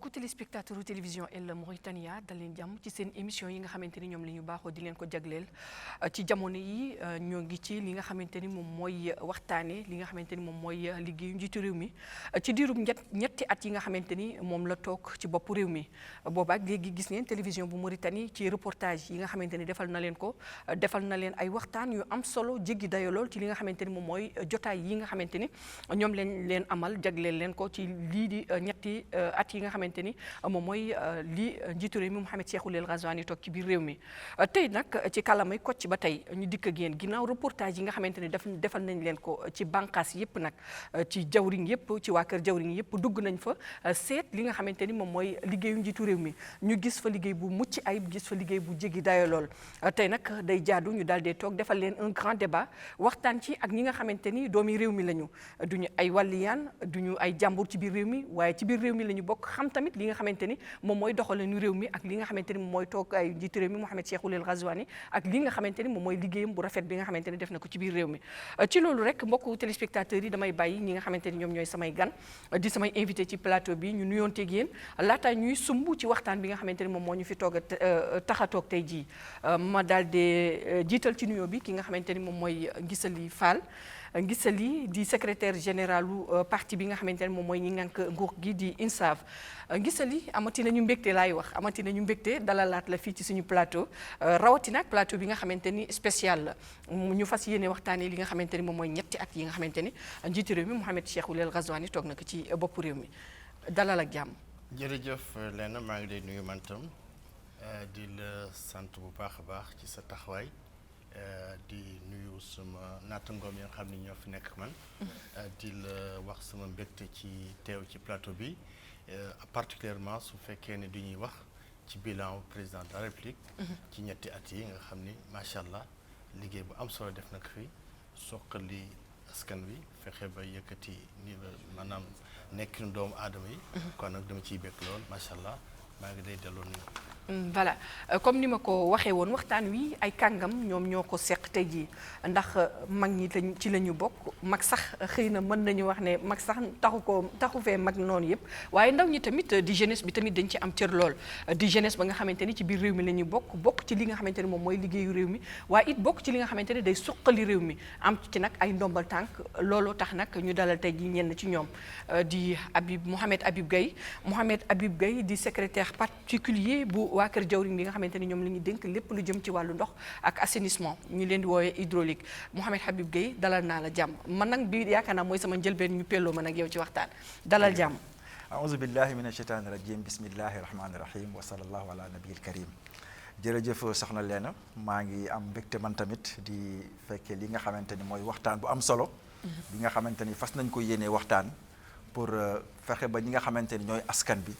mbokku téléspectateur télévision El Mauritania dal leen jàmm ci seen émission yi nga xamante ni ñoom la ñu baaxoo di leen ko jagleel ci jamono yi ñoo ngi ci li nga xamante ni moom mooy waxtaane li nga xamante ni moom mooy liggéeyu njiitu réew mi ci diirum ñetti at yi nga xamante ni moom la toog ci bopp réew mi boobaak léegi gis ngeen télévision bu Mauritanie ci reportage yi nga xamante ni defal na leen ko defal na leen ay waxtaan yu am solo jéggi dayo lool ci li nga xamante ni moom mooy jotaay yi nga xamante ni ñoom leen amal jagleel leen ko ci lii di ñetti at yi nga xamante ni moom mooy lii njiitu réew mi Mohamed Cheikhul El Ghazouani toog ci biir réew mi tey nag ci kàllaamay Kocc ba tey ñu dikk ak yéen ginnaaw reportage yi nga xamante ni defal nañ leen ko ci bànqaas yëpp nag ci jawriñ yëpp ci waa kër jawriñ yëpp dugg nañ fa seet li nga xamante ni moom mooy liggéeyu njiitu réew mi ñu gis fa liggéey bu mucc ayib gis fa liggéey bu jéggi dayo lool tey nag day jaadu ñu daal dee toog defal leen un grand débat waxtaan ci ak ñi nga xamante ni doomi réew mi lañu duñu ay wàlliyaan duñu ay jàmbur ci biir réew mi waaye ci biir réew mi la ñu bokk xam tamit li nga xamante ni moom mooy doxalinu réew mi ak li nga xamante ni moom mooy toog ay njiitu réew mi Mohamed Cheikhul El Ghazouani ak li nga xamante ni moom mooy liggéeyam bu rafet bi nga xamante ni def na ko ci biir réew mi ci loolu rek mbokku téléspectateurs yi damay bàyyi ñi nga xamante ni ñoom ñooy samay gan di samay invité ci plateau bi ñu nuyoonteeg yéen laata ñuy sumb ci waxtaan bi nga xamante ni moom moo ñu fi toog a tax a toog tey jii ma daal de jiital ci nuyoo bi ki nga xamante ni moom mooy Ngisali Fall Ngisali di secrétaire généralu parti bi nga xamante ne moom mooy ñi ngànk nguur gi di INSAF Ngisali amati nañu mbégte laay wax amati nañu mbégte dalalaat la fii ci suñu plateau rawatina ak plateau bi nga xamante ni spécial la ñu fas yéene waxtaanee li nga xamante ni moom mooy ñetti at yi nga xamante ni njiitu réew mi Mohamed Cheikhul El Ghazouani toog na ko ci boppu réew mi dalal ak jàmm. jërëjëf Léna maa ngi lay nuyu man tam di la sant bu baax a baax ci sa taxawaay. di nuyu sama nattangoom yi nga xam ne ñoo fi nekk man di la wax sama mbégte ci teew ci plateau bi particulièrement su fekkee ne du ñuy wax ci bilan président de la République ci ñetti at yi nga xam ni macha allah liggéey bu am solo def na ko fi soqali askan wi fexe ba yëkkati ni maanaam nekkinu doomu aadama yi kon nag dama ciy bekk lool macha allah maa ngi lay delloo nuyu. voilà comme ni ma ko waxee woon waxtaan wi ay kàngam ñoom ñoo ko seq tey jii ndax mag ñi ci la ñu bokk mag sax xëy na mën nañu wax ne mag sax taxu fee mag noonu yëpp waaye ndaw ñi tamit di jeunesse bi tamit dañ ci am cër lool di jeunesse ba nga xamante ni ci biir réew mi la ñu bokk ci li nga xamante ni moom mooy liggéeyu réew mi waaye it bokk ci li nga xamante ni day suqali réew mi am ci nag ay ndombal tànk looloo tax nag ñu dalal tey jii ñenn ci ñoom di Mohamed Habib Gaye di secrétaire particulier bu waa kër jawriñ bi nga xamante ni ñoom la ñuy dénk lépp lu jëm ci wàllu ndox ak assainissement ñu leen di woowee hydraulique Mohamed Habib Gaye dalal naa la jàmm man nag bi yaakaar naa mooy sama njëlbeen ñu pelloo man ak yow ci waxtaan dalal jàmm. aouzu billahi min asheytaani rajim bismillahi rahmaani rahim wa sallallahu ala nabiyil karim jërëjëf soxna Léna maa ngi am mbégte man tamit di fekkee li nga xamante ni mooy waxtaan bu am solo bi nga xamante ni fas nañ ko yéenee waxtaan pour fexe ba ñi nga xamante ni ñooy askan bi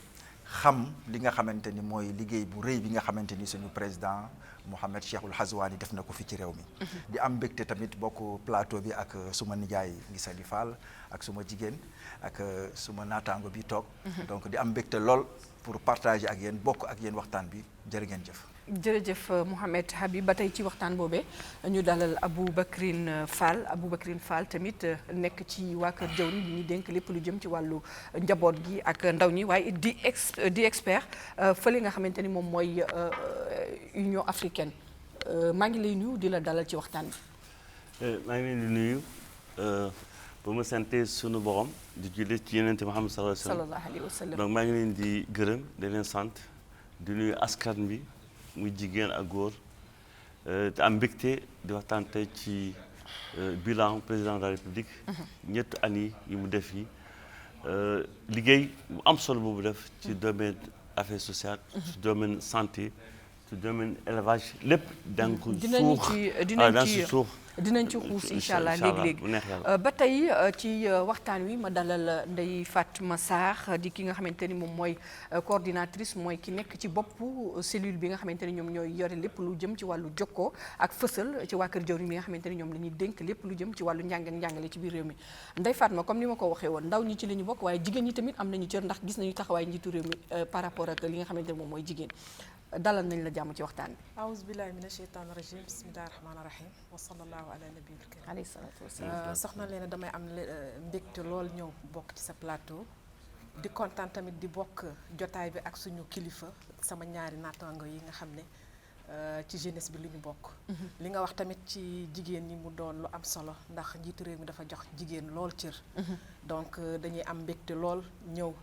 xam li nga xamante ni mooy liggéey bu rëy bi nga xamante ni suñu président Mohamed Cheikhul Ghazouani def na ko fi ci réew mi di am mbégte tamit bokk plateau bi ak suma nijaay Ngisali Fall ak suma jigéen ak suma naataango bi toog donc di am mbégte lool pour partager ak yéen bokk ak yéen waxtaan bi jërë ngeen jëf jërëjëf Mohamed Habib ba tey ci waxtaan boobee ñu dalal Aboubacrin Fall tamit nekk ci waa kër jawriñ bi ñu dénk lépp lu jëm ci wàllu njaboot gi ak ndaw ñi waaye di expert fële nga xamante ni moom mooy Union africaine maa ngi lay nuyu di la dalal ci waxtaan bi. maa ngi leen di nuyu ba ma sante sunu borom di julli ci Yonent Muhammad sallallahu alayhi wa sallam donc maa ngi leen di gërëm di leen sant di nuyu askan bi. muy jigéen ak góor te am mbégte di waxtaan tey ci bilan président de la république ñetti année yi mu def yi liggéey bu am solo boobu def ci domaine affaires sociales ci domaine santé ci domaine élevage lépp danga ko suux dinañ ci xuus incha allah léegi-léegi ba tey ci waxtaan wi ma dalal Ndeye Fatma Sarr di ki nga xamante ni moom mooy coordinatrice mooy ki nekk ci bopp cellule bi nga xamante ni ñoom ñooy yore lépp lu jëm ci wàllu jokkoo ak fësal ci waa kër jawriñ bi nga xamante ni ñoom la ñuy dénk lépp lu jëm ci wàllu njàng ak njàngale ci biir réew mi Ndeye Fatma comme ni ma ko waxee woon ndaw ñi ci la ñu bokk waaye jigéen ñi tamit am nañu cër ndax gis nañu taxawaay njiitu réew mi par rapport ak li nga xamante ni moom mooy jigéen dalal nañ la jàmm ci waxtaan bi. aouzu billahi mina sheytaani rajim bismillahi rahmaani rahim wa sallallahu ala nabiyil karim alayhi salaatu wasalaam soxna Léna damay am mbégte lool ñëw bokk ci sa plateau di kontaan tamit di bokk jotaay bi ak suñu kilifa sama ñaari naataango yi nga xam ne ci jeunesse bi lu ñu bokk. li nga wax tamit ci jigéen ñi mu doon lu am solo ndax njiitu réew mi dafa jox jigéen lool cër. donc dañuy am mbégte lool ñëw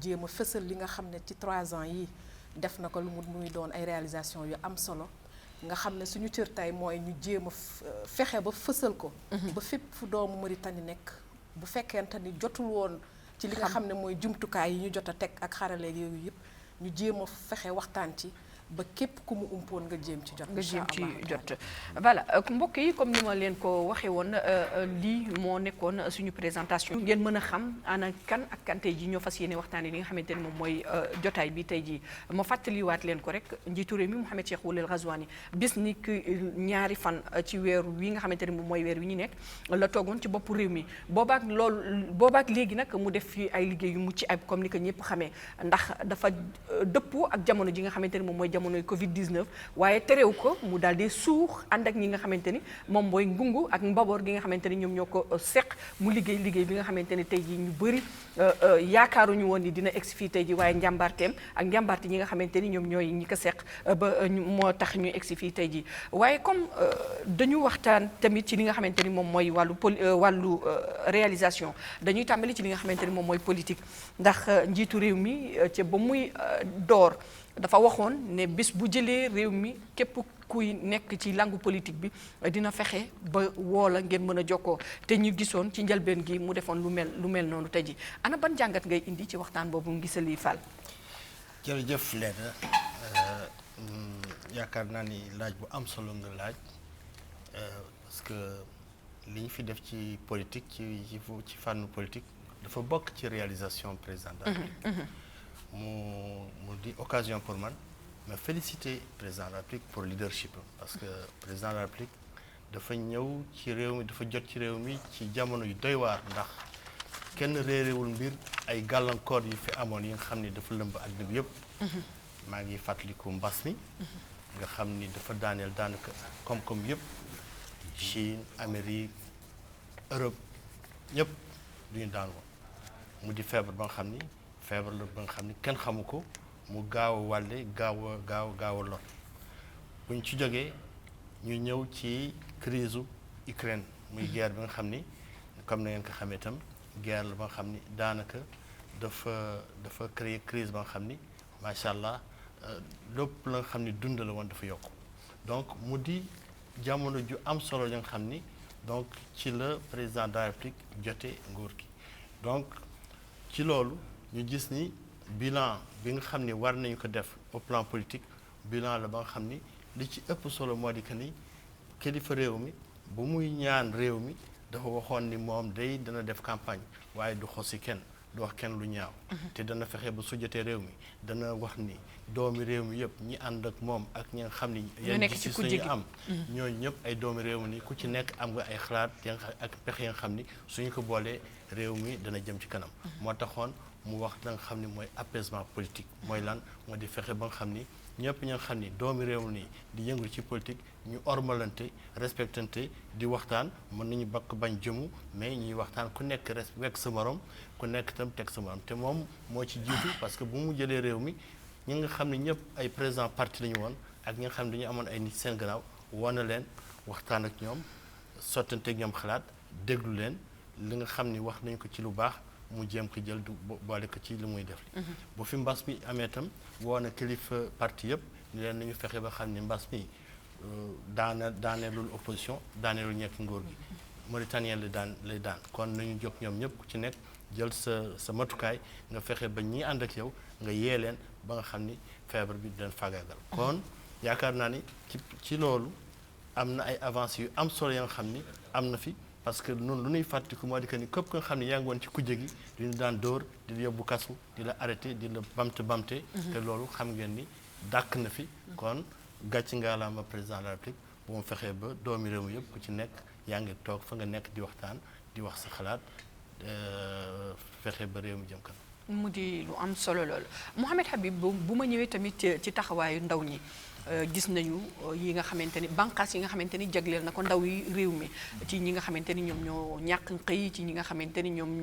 jéem a fësal li nga xam ne ci 3 ans yi def na ko lu muy doon ay réalisation yu am solo nga xam ne suñu cër tey mooy ñu jéem a fexe ba fësal ko. ba fépp fu doomu Mauritanie nekk bu fekkente ni jotul woon ci li nga xam ne mooy jumtukaay yi ñu jot a teg ak xarale yooyu yëpp ñu jéem a fexe waxtaan ci ba képp ku mu umpoon nga jéem ci jot. nga jéem ci jot voilà mbokk yi comme ni ma leen ko waxee woon lii moo nekkoon suñu présentation. ngeen mën a xam ana kan ak kan tey jii ñoo fas yéene waxtaanee li nga xamante ni moom mooy jotaay bi tey jii ma fàttaliwaat leen ko rek njiitu réew mi Mouhamed Cheikh Ould El Ghazouani bis ni ki ñaari fan ci weeru wi nga xamante ni moom mooy weer wi ñu nekk la toogoon ci boppu réew mi boobaak léegi nag mu def fi ay liggéey yu mucc ayib comme ni ko ñëpp xamee ndax dafa dëppoo ak jamono ji nga xamante ni moom mooy jamonoy Covid 19 waaye terew ko mu daal di suux ànd ak ñi nga xamante ni moom mooy ngungu ak mbaboor gi nga xamante ni ñoom ñoo ko seq mu liggéey bi nga xamante ni tey jii ñu bëri yaakaaruñu woon ni dina egsi fii tey jii waaye njàmbaarteem ak njàmbaarte ñi nga xamante ni ñoom ñooy ñi ko seq ba moo tax ñu egsi fii tey jii waaye comme dañu waxtaan tamit ci li nga xamante ni moom mooy wàllu réalisation dañuy tàmbali ci li nga xamante ni moom mooy politique ndax njiitu réew mi ca ba muy door dafa waxoon ne bis bu jëlee réew mi képp kuy nekk ci langue politique bi dina fexe ba woola ngeen mën a jokkoo te ñu gisoon ci njëlbeen gi mu defoon lu mel noonu tey ji ana ban jàngat ngay indi ci waxtaan boobu Ngisali Fall. jërëjëf Léna yaakaar naa ni laaj bu am solo nga laaj parce que li ñu fi def ci politique ci fànnu politique dafa bokk ci réalisation président de la République. mu di occasion pour man ma féliciter président de la République pour leadership parce que président de la République dafa ñëw ci réew mi dafa jot ci réew mi ci jamono yu doy waar ndax kenn réerewul mbir ay gàllankoor yi fi amoon yi nga xam ni dafa lëmb àddina bi yëpp. maa ngi fàttaliku mbas mi nga xam ni dafa daaneel daanaka koom-koom yëpp Chine Amérique Europe ñëpp du ñu daan woon mu di feebar ba nga xam ni feebar la ba nga xam ni kenn xamu ko mu gaaw a wàlle gaaw a lor bu ñu ci jógee ñu ñëw ci crise u Ukraine muy guerre bi nga xam ni comme na ngeen ko xamee itam guerre la ba nga xam ni daanaka dafa créer crise ba nga xam ni macha allah lépp la nga xam ni dund la woon dafa yokku donc mu di jamono ju am solo ya nga xam ni donc ci la président de la République jote nguur gi donc ci loolu ñu gis ni bilan bi nga xam ni war nañu ko def au plan politique bilan la ba nga xam ni li ci ëpp solo moo di que ni kilifa réew mi bu muy ñaan réew mi dafa waxoon ni moom day dana def campagne waaye du xosi kenn du wax kenn lu ñaaw te dana fexe ba su jotee réew mi dana wax ni doomi réew mi yëpp ñi ànd ak moom ak ñi nga xam ni yan gis nañu am ñooñu ñëpp ay doomi réew mi ni ku ci nekk am nga ay xalaat ak pexe ya nga xam ni suñu ko boolee réew mi dana jëm ci kanam moo taxoon mu wax la nga xam ni mooy apaisement politique mooy lan moo di fexe ba nga xam ni ñëpp ñi nga xam ni doomi réew mi di yëngu ci politique ñu ormalante respectante di waxtaan mën nañu bakk bañ jëmu mais ñuy waxtaan ku nekk respect sa morom ku nekk itam teg sa morom te moom moo ci jiitu parce que bu mu jëlee réew mi ñi nga xam ne ñëpp ay président parti la ñu woon ak ñi nga xam ne dañu amoon ay nit seen gannaaw woon na leen waxtaan ak ñoom sottante ak ñoom xalaat déglu leen li nga xam ni wax nañ ko ci lu baax mu jéem ko jël du boole ko ci li muy def li bu fi mbas mi amee itam woo na kilifa parti yëpp ni leen nañu fexe ba xam ni mbas mi daaneelul opposition daaneelul ñekk nguur gi Mauritanien lay daan kon nañu jóg ñoom ñëpp ku ci nekk jël sa matukaay nga fexe ba ñi ànd ak yow nga yee leen ba nga xam ni feebar bi di leen faagaagal kon yaakaar naa ni ci loolu am na ay avancées yu am solo ya nga xam ni am na fi parce que noonu lu ñuy fàttaliku moo di que ni képp nga xam ne yaa ngi woon ci kujje gi di ñu daan dóor di la yóbbu kasu di la arrêté di la bamte te loolu xam ngeen ni dàkk na fi kon gàcc ngaalaama président de la République bu mu fexee ba doomi réew mi yëpp ku ci nekk yaa ngi toog fa nga nekk di waxtaan di wax sa xalaat fexe ba réew mi jëm kanam mu di lu am solo loolu Mouhamed Habib bu ma ñëwee tamit ci taxawaayu ndaw ñi gis nañu yi nga xamante ni bànqaas yi nga xamante ni jagleel na ko ndaw yi réew mi ci ñi nga xamante ni ñoom ñoo ñàkk xëy ci ñi nga xamante ni ñoom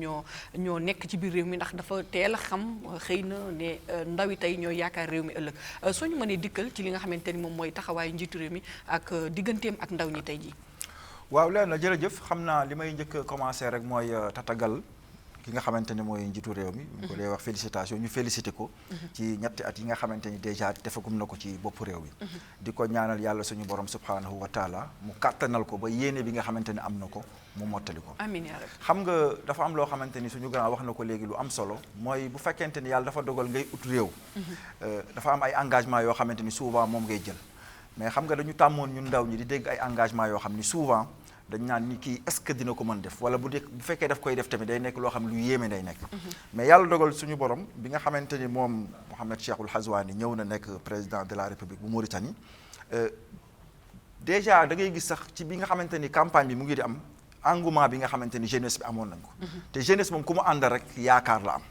ñoo nekk ci biir réew mi ndax dafa teel a xam xëy na ne ndaw yi tey ñooy yaakaar réew mi ëllëg soo ñu mënee dikkal ci li nga xamante ni moom mooy taxawaayu njiitu réew mi ak digganteem ak ndaw ñi tey ji waaw leen na jërëjëf xam naa li may njëkk a commencé rek mooy tatagal ki nga xamante ni mooy njiitu réew mi ñu ko lay wax félicitation ñu félicité ko ci ñetti at yi nga xamante ni déjà defagum na ko ci bopp réew mi di ko ñaanal yàlla suñu borom subhanahu wa taala mu kàttanal ko ba yéene bi nga xamante ni am na ko mu mottali ko amiin yaa rabbi xam nga dafa am loo xamante ni suñu grand wax na ko léegi lu am solo mooy bu fekkente ni yàlla dafa dogal ngay ut réew dafa am ay engagement yoo xamante ni souvent moom ngay jël mais xam nga dañu tàmmoon ñun ndaw ñi di dégg ay engagement yoo xam ni souvent dañ naan ni kii est-ce que dina ko mën def wala bu fekkee daf koy def tamit day nekk loo xam lu yéeme day nekk mais yàlla dogal suñu borom bi nga xamante ni moom Mohamed Cheikhul Ghazouani ñëw na nekk président de la République bu Mauritanie déjà da ngay gis sax ci bi nga xamante ni campagne bi mu ngi di am engouement bi nga xamante ni jeunesse bi amoon nañ ko te jeunesse moom ku mu àndal rek yaakaar la am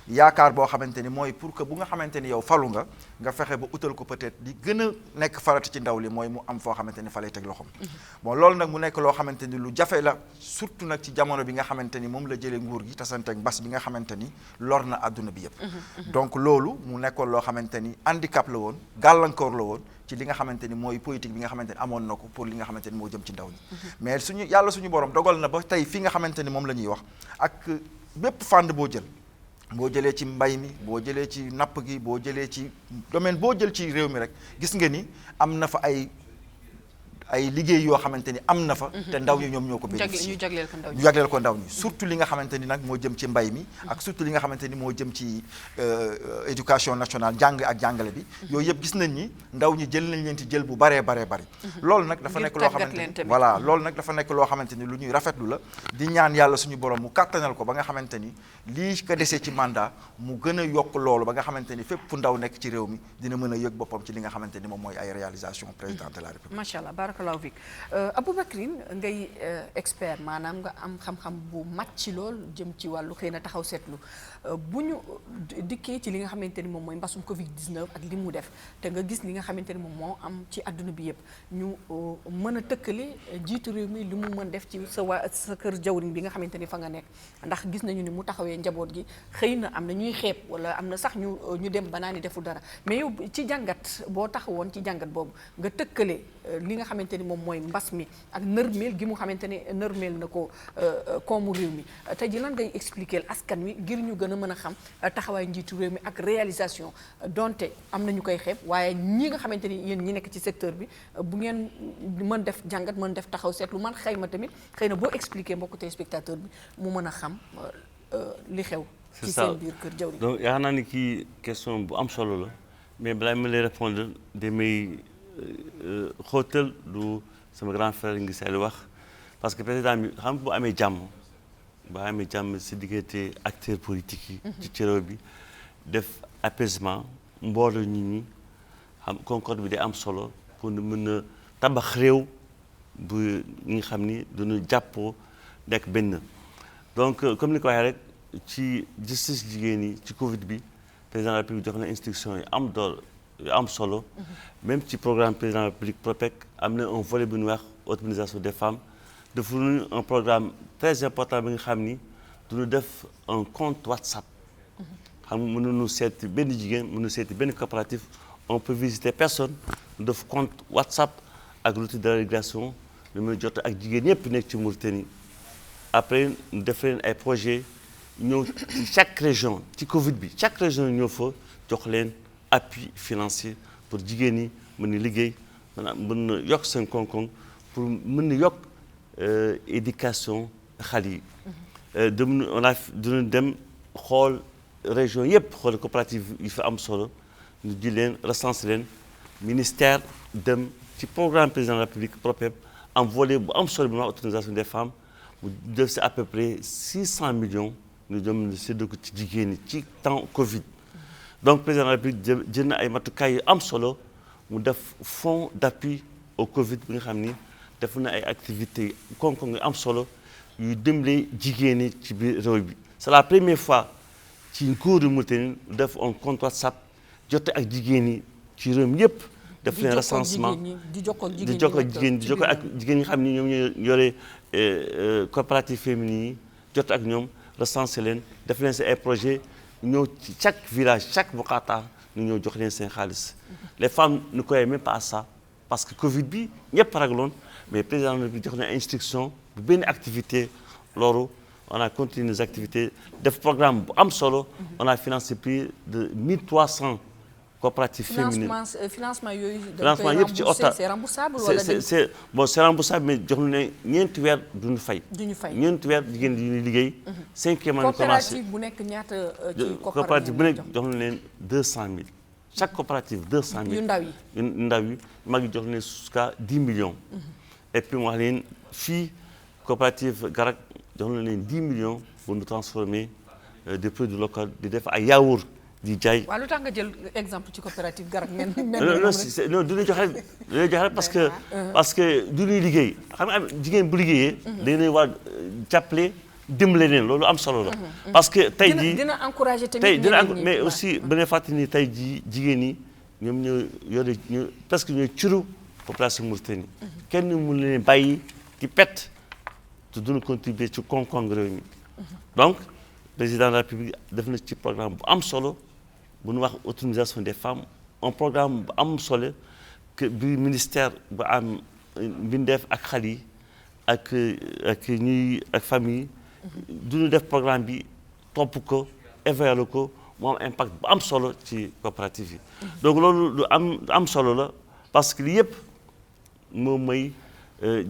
yaakaar boo xamante ni mooy pour que bu nga xamante ni yow falu nga fexe ba utal ko peut-être di gën a nekk farata ci ndaw li mooy mu am foo xamante ni fa lay teg loxoom bon loolu nag mu nekk loo xamante ni lu jafe la surtout nag ci jamono bi nga xamante ni moom la jëlee nguur gi tasanteeg mbas bi nga xamante ni lor na àdduna bi yëpp donc loolu mu nekkoon loo xamante ni handicap la woon gàllankoor la woon ci li nga xamante ni mooy politique bi nga xamante ni amoon na ko pour li nga xamante ni moo jëm ci ndaw ñi mais yàlla suñu borom dogal na ba tey fi nga xamante ni moom la ñuy wax ak bépp fànn boo jël boo jëlee ci mbay mi boo jëlee ci napp gi boo jëlee ci domaine boo jël ci réew mi rek gis nga ni am na fa ay liggéey yoo xamante ni am na fa te ndaw ñi ñoom ñoo ko bénéficié ñu jagleel ko ndaw ñi surtout li nga xamante ni nag moo jëm ci mbay mi ak surtout li nga xamante ni moo jëm ci éducation nationale jàng ak jàngale bi yooyu yëpp gis nañ ni ndaw ñi jël nañ leen ci jël bu baree bari loolu nag dafa nekk loo xamante ni voilà loolu nag dafa nekk loo xamante ni lu ñuy rafetlu la di ñaan yàlla suñu borom mu kàttanal ko ba nga xamante ni lii ko desee ci mandat mu gën a yokk loolu ba nga xamante ni fépp fu ndaw nekk ci réew mi dina mën a yëg boppam ci li nga xamante ni moom mooy ay réalisation président de la République macha allah barakallahu fik Aboubacrine ngay expert maanaam nga am xam-xam bu màcc ci lool jëm ci wàllu xëy na taxaw seetlu bu ñu dikkee ci li nga xamante ni moom mooy mbasum Covid 19 ak li mu def te nga gis li nga xamante ni moom moo am ci àdduna bi yëpp ñu mën a tëkkale jiitu réew mi li mu mën def ci sa kër jawriñ bi nga xamante ni fa nga nekk ndax gis nañu ni mu taxawee njaboot gi xëy na am na ñuy xeeb wala am na sax ñu dem ba naa ni deful dara mais yow ci jàngat boo taxawoon ci jàngat boobu nga tëkkale li nga xamante ni moom mooy mbas mi ak nërmeel gi mu xamante ni nërmeel na ko koomu réew mi tey ji lan ngay expliquer askan wi ngir ñu gën a mën a xam taxawaay njiitu réew mi ak réalisation donte am na ñu koy xeeb waaye ñi nga xamante ni yéen ñi nekk ci secteur bi bu ngeen mën def jàngat mën def taxaw seetlu man xayma tamit xëy na boo expliquer mbokku téléspectateur bi mu mën a xam li xew ci seen biir kër jawriñ donc yaakaar naa ni kii question bu am solo la mais balaa ma lay répondre damay xóotal lu sama grand frère ngi say wax parce que président bi xam bu amee jàmm si diggante acteurs politiques yi ci réew bi def apaisement mbooloo nit ñi xam concorde bi day am solo pour nu mën a tabax réew bu ñi nga xam ni dañu jàppoo nekk benn donc comme ni ko waxee rek ci justice jigéen yi ci Covid bi président de la République jox na instruction yi am doole yu am solo même ci programme président de la République PROPEC am na un volet bu ñuy wax autonomisation des femmes dafa nu un programme très important bi nga xam ni duñu def un compte WhatsApp xam nga mënuñu seeti benn jigéen mënuñu seeti benn coopérative on peut visiter personne ñu def compte WhatsApp ak l'outil de la régulation lu muy jot ak jigéen ñëpp nekk ci Mauritanie après ñu def leen ay projet ñëw ci chaque région ci Covid bi chaque région ñëw fa jox leen appui financier pour jigéen ñi mën na liggéey mën na yokk seen koom-koom pour mën na yokk éducation xale yi. dina dem xool région yëpp xool coopérative yi fa am solo ñu ji leen recenser leen ministère dem ci programme président de la République PROPEP am volet bu am solo bi ma autonomisation des femmes mu def si à peu près 600 millions ñu dem séddoo ko ci jigéen ñi ci temps Covid. donc président de la République jël na ay matukaay yu am solo mu def fonds d'appui au Covid bi nga xam ni def na ay activités koom-koom yu am solo yu dimbali jigéen ñi ci biir réew bi. c'est la première fois ci nguuru Mauritanie def un compte WhatsApp jote ak jigéen ñi ci réew mi yëpp def leen recensement di jokkoo ak jigéen di jokkoo ak jigéen ñi nga xam ni ñoom ñoo yore coopérative féminine yi jot ak ñoom recenser leen def leen seen ay projet ñëw ci chaque village chaque Bokata ñu ñëw jox leen seen xaalis les femmes ne croyaient même pas à ça parce que Covid bi ñëpp ragloon mais président bi jox na instruction bu benn activité loolu on a continué nos activités def programme bu am solo on a financé plus de 1300 coopératives féminines financement yooyu financement yëpp ci OTA c'est remboursable wala c'est remboursable mais jox ne ñeenti weer duñu fay ñeenti weer jigéen di ñuy liggéey 5e année commencé coopérative bu nekk ñaata ci coopérative bu nekk jox na leen 200 000 chaque coopérative 200 000 yu ndaw yi mag yi jox leen jusqu'à 10 millions et puis mu wax leen fii coopérative Garak jox na leen 10 millions pour nous transformer des produits locaux di def ay yaourt di jaay. waaw lu tax nga jël exemple ci coopérative Garak mel non du ñu jox rek parce que du ñuy liggéey xam nga jigéen bu liggéeyee. dañuy war jàppale dimbale leen loolu am solo la. parce que tey jii dina encourager tamit mais aussi ba nga fàttali ni tey jii jigéen ñi ñoom ñoo yore ñu presque ñooy ciru population Mauritanie. kenn mënu leen bàyyi di pet te duñu contribuer ci koom-koom réew mi donc président de la République def na ci programme bu am solo. bu ñu wax autonomisation des femmes un programme bu am solo que bi ministère bu am mbindeef ak xale yi ak ñuy ak famille du ñu def programme bi topp ko évaluer ko mu am impact bu am solo ci coopérative yi donc loolu lu am solo la parce que li yëpp moom mooy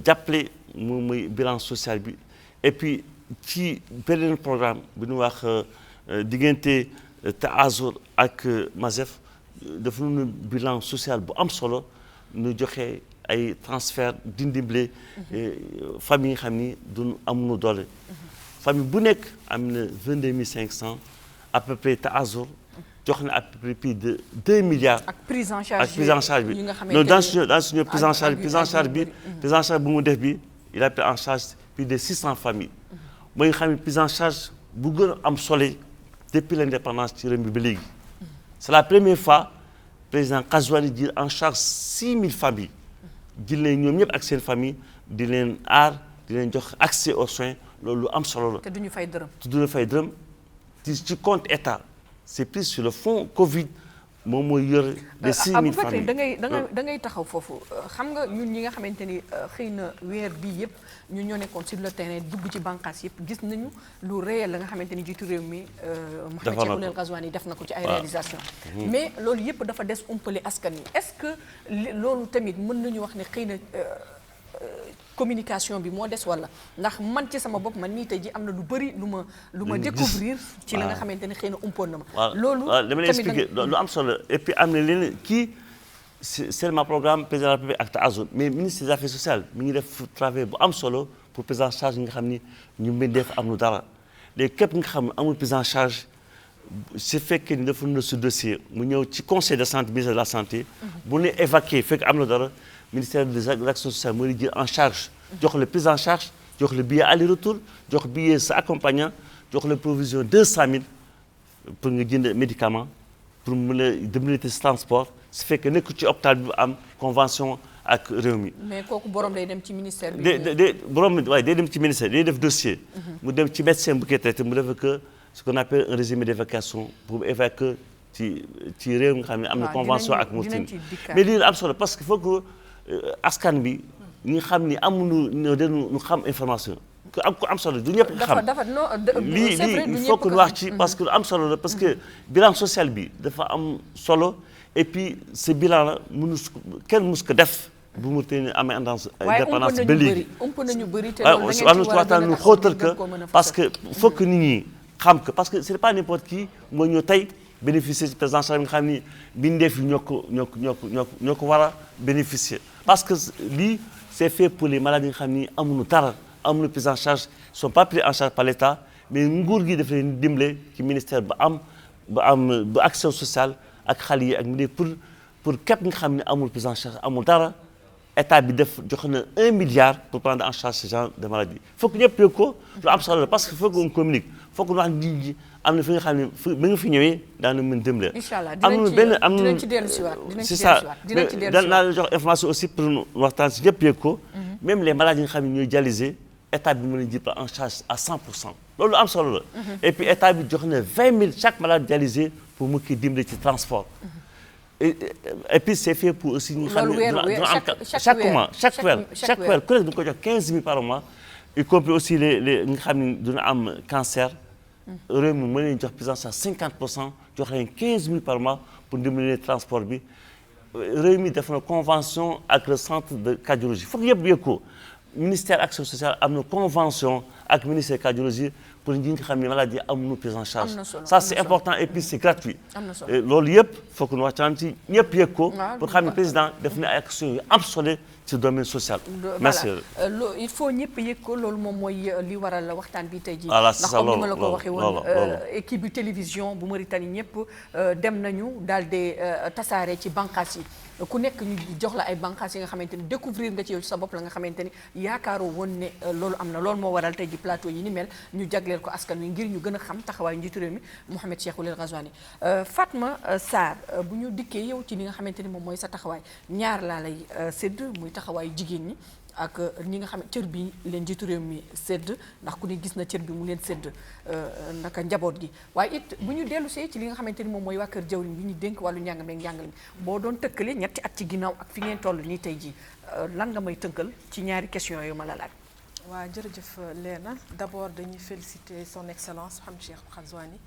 jàppale moom mooy bilan social bi et puis ci beneen programme bi ñu wax diggante Taazur ak Mazef dafa nu bilan social bu am solo nu joxe ay transfert dindible famille yi nga xam ni duñu amuñu doole famille bu nekk am na 22 500 à peu près Taazur jox na à peu près plus de 2 milliards. ak prise en charge bi non dans suñu prise en charge bu mu def bi il a pris en charge plus de 600 familles mooy nga xam ne prise en charge bu gën a am solo depuis l'indépendance ci réew mi ba léegi c'est la première fois président Kazouani jël en charge 6000 familles jël leen ñoom ñëpp ak seen famille di leen aar di leen jox accès aux soins loolu lu am solo la. te duñu fay dërëm ci compte état c'est pris sur le fonds Covid moom mooy yore les 6000 familles. da ngay taxaw foofu xam nga ñun ñi nga xamante ni xëy na weer bii yëpp ñun ñoo nekkoon sur le terrain dugg ci bànqaas yëpp gis nañu lu réel la nga xamante ni jiitu réew mi. Mouhamed Cheikh Ould Ghazouani def na ko ci ay réalisation mais loolu yëpp dafa des umpale askan wi est-ce que loolu tamit mën nañu wax ne xëy na communication bi moo des wala ndax man ci sama bopp man nii tey ji am na lu bëri lu ma découvrir ci la nga xamante ne xëy na umpoon na ma. loolu dama lay expliquer lu am solo et puis am na leneen kii seulement programme président de la République ak Taazur mais ministre des affaires sociales mi ngi def travail bu am solo pour prise en charge yi nga xam ni ñu mën def am lu dara léegi képp nga xam ne amul prise en charge su fekkee ni dafa na su dossier mu ñëw ci conseil de santé ministère de la santé bu ne évacué fekk am na dara ministère de l'action sociale mooy jël en charge jox la prise en charge jox le billet aller-retour jox billet sa accompagnant jox la provision 200 000 pour nga jënd médicament pour mën a demilité si transport su fekkee nekk ci hôpital bi am convention ak réew mi. mais kooku borom day dem ci ministère bi. borom waaye day dem ci ministère day def dossier. mu dem ci médecin bu koy traité mu def que ce qu'on appelle un résumé d'évacuation pour évacuer ci réew nga xam ne am na convention ak Mauritanie mais lii am solo parce que faut que askan bi ñi xam ni amuñu ñu xam information ku am solo du ñëpp xam lii il faut que ñu wax ci parce que lu am solo la parce que bilan social bi dafa am solo et puis ce bilan la kenn mus ko def bu mu tee amee indépendance ba léegi wax nu waxtaan ñu xóotal que parce que faut que nit ñi xam que parce que c'est pas n'importe qui mooy ñëw tey bénéficier ci prise en charge nga xam ni bindeef yi ñoo ko war a bénéficier parce que lii c'est fait pour les malades yi nga xam ni amuñu dara amuñu prise en charge sont pas pris en charge par l'État mais nguur gi daf leen dimbale ci ministère ba action sociale ak xale yi ak pour képp nga xam ne amul prise en charge amul dara état bi def jox na 1 milliard pour prendre en charge ce genre de maladie faut que ñëpp yëg ko lu am solo la parce que faut qu'on communique faut que ñu wax nit ñi am na fi nga xam ne ba nga fi ñëwee daana mën dimbali. incha allah dinañ ci dellu si waat c'est ça naa la jox information aussi pour waxtaan si ñëpp yëg ko même les malades yi nga xam ne ñooy dialysé état bi mën a jël en charge à 100%. loolu am solo la et puis état bi jox na 20 000 chaque malade dialysé pour mu kii dimbali ci transport et puis c'est fait pour aussi ñu xam ne chaque weer ku nekk du ko jox 15 000 par mois y compris aussi les nga xam ne dina am cancer réew mi mën nañu jox prise en charge 50% jox leen 15 000 par mois pour dimbali transport bi réew mi def na convention ak le centre de cardiologie foog yëpp yëg ko ministère action sociale am na convention ak ministère cardiologie pour ñi nga xam ne maladie amuñu prise en charge ça c'est important et puis c'est gratuit loolu yëpp foog ñu waxtaan ci ñëpp yëg ko pour xam ne président def na ay actions yu am solo ci domaine social. merci il faut ñëpp yëg ko loolu moom mooy li waral waxtaan bi tey jii. voilà ndax comme ni ma la ko waxee woon équipe bi télévision bu Mauritanie ñëpp dem nañu daal di tasaare ci bànqaas yi ku nekk ñu jox la ay bànqaas yi nga xamante ni découvrir nga ci yow sa bopp la nga xamante ni yaakaaroo woon ne loolu am na loolu moo waral tey ji plateau yi ni mel ñu jagleel ko askan wi ngir ñu gën a xam taxawaayu njiitu réew mi Mouhamed Cheikh Ould Ghazouani. Fatma Sarr bu ñu dikkee yow ci li nga xamante ni moom mooy sa taxawaay ñaar laa lay sédd muy taxawaayu jigéen ñi ak ñi nga xam cër bi leen jiitu réew mi sédd ndax ku ne gis na cër bi mu leen sédd naka njaboot gi waaye it bu ñu dellu see ci li nga xamante ni moom mooy waa kër jawriñ bi ñu dénk wàllu njàng meeg njàngale mi boo doon tëkkale ñetti at ci ginnaaw ak fi ngeen toll nii tey jii lan nga may tënkal ci ñaari question yu ma la laaj. waaw jërëjëf Léna d'abord dañuy féliciter son excellence Mouhamed Cheikh Ghazouani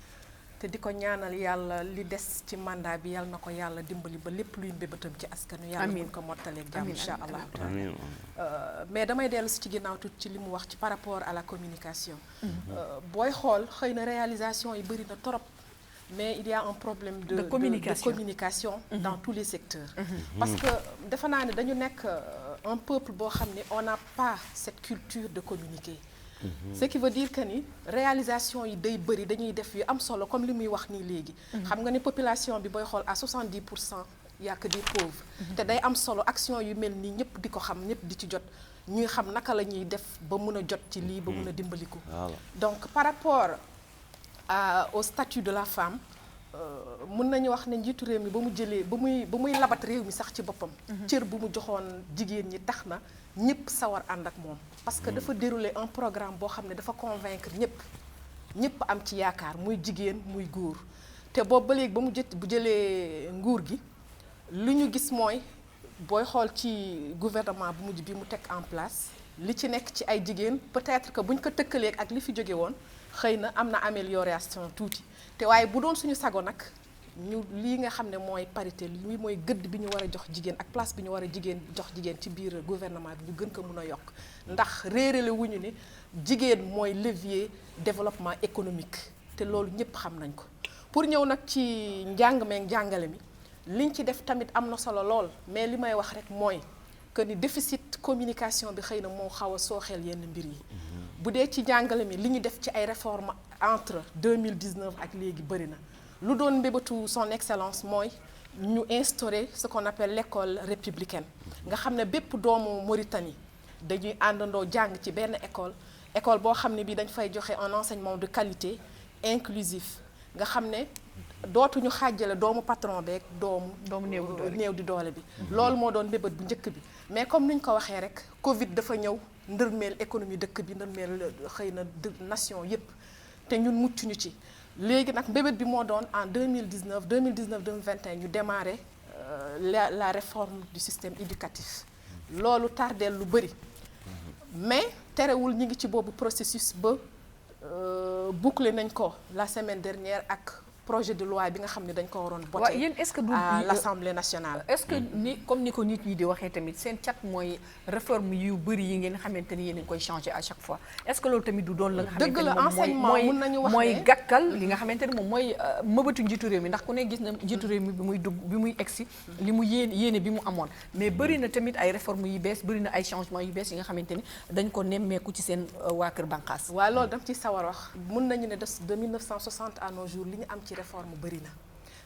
te di ko ñaanal yàlla li des ci mandat bi yàlla na ko yàlla dimbali ba lépp luy mbébétam ci askanu yàlla mun ko mottaleeg jàmm incha allah mais damay dellu si ci ginnaaw tuuti ci li mu wax ci par rapport à la communication booy xool xëy na réalisation yi bëri na trop mais il y a un problème de communication dans tous les secteurs parce que defe naa ne dañu nekk un peuple boo xam ne on n'a pas cette culture de communiquer ce qui veut dire que ni réalisation yi day bëri dañuy def yu am solo comme li muy wax nii léegi xam nga ni population bi booy xool à 70% y a que des pauvres te day am solo action yu mel nii ñëpp di ko xam ñëpp di ci jot ñuy xam naka la ñuy def ba mën a jot ci lii ba mën a dimbaliku donc par rapport au statut de la femme mën nañu wax ne njiitu réew mi ba mu jëlee ba muy labat réew mi sax ci boppam cër bu mu joxoon jigéen ñi tax na ñëpp sawar ànd ak moom parce que dafa dérouler un programme boo xam ne dafa convaincre ñëpp am ci yaakaar muy jigéen muy góor te boobu ba léegi ba mu bu jëlee nguur gi li ñu gis mooy booy xool ci gouvernement bu mujj bi mu teg en place li ci nekk ci ay jigéen peut-être que buñ ko tëkkalee ak li fi jóge woon xëy na am na amélioration tuuti te waaye bu doon suñu sago nag ñu lii nga xam ne mooy parité lii mooy gëdd bi ñu war a jox jigéen ak place bi ñu war a jox jigéen ci biir gouvernement bi ñu gën ko mun a yokk ndax réerale wuñu ni jigéen mooy levier développement économique te loolu ñëpp xam nañ ko pour ñëw nag ci njàng meeg njàngale mi liñ ci def tamit am na solo lool mais li may wax rek mooy que ni déficit communication bi xëy na moo xaw a sooxeel yenn mbir yi bu dee ci njàngale mi li ñu def ci ay réformes entre 2019 ak léegi bëri na lu doon mbébatu son excellence mooy ñu instaurer ce qu'on appelle l'école républicaine nga xam ne bépp doomu Mauritanie dañuy àndandoo jàng ci benn école boo xam ne bi dañ fay joxe un enseignement de qualité inclusif nga xam ne dootuñu xaajale doomu patron beeg doomu néew di doole bi loolu moo doon mbébét bu njëkk bi mais comme ni ñu ko waxee rek Covid dafa ñëw ndërmeel économie dëkk bi ndërmeel xëy na nation yépp te ñun muccuñu ci léegi nag mbébét bi moo doon en 2019-2021 ñu démarré la réforme du système éducatif loolu tardeel lu bëri mais terewul ñi ngi ci boobu processus ba boucler nañ ko la semaine dernière ak projet de loi bi nga xam ne dañ ko waroon voter à l'Assemblée nationale. est-ce que ni comme ni ko nit ñi di waxee tamit seen cat mooy réforme yu bëri yi ngeen xamante ni yéen a ngi koy changer à chaque fois est-ce que loolu tamit du doon la nga xamante ni moom mooy gàkkal li nga xamante ni moom mooy mëbatu njiitu réew mi ndax ku ne gis na njiitu réew mi bi muy egsi li mu yéene bi mu amoon mais bëri na tamit ay réformes yu bees bëri na ay changements yu bees yi nga xamante ni dañ ko nemmeeku ci seen waa kër bànqaas. waaw loolu dam ci sawar wax mën nañu ne de 1960 à nos jours li ñu am ci réforme bëri na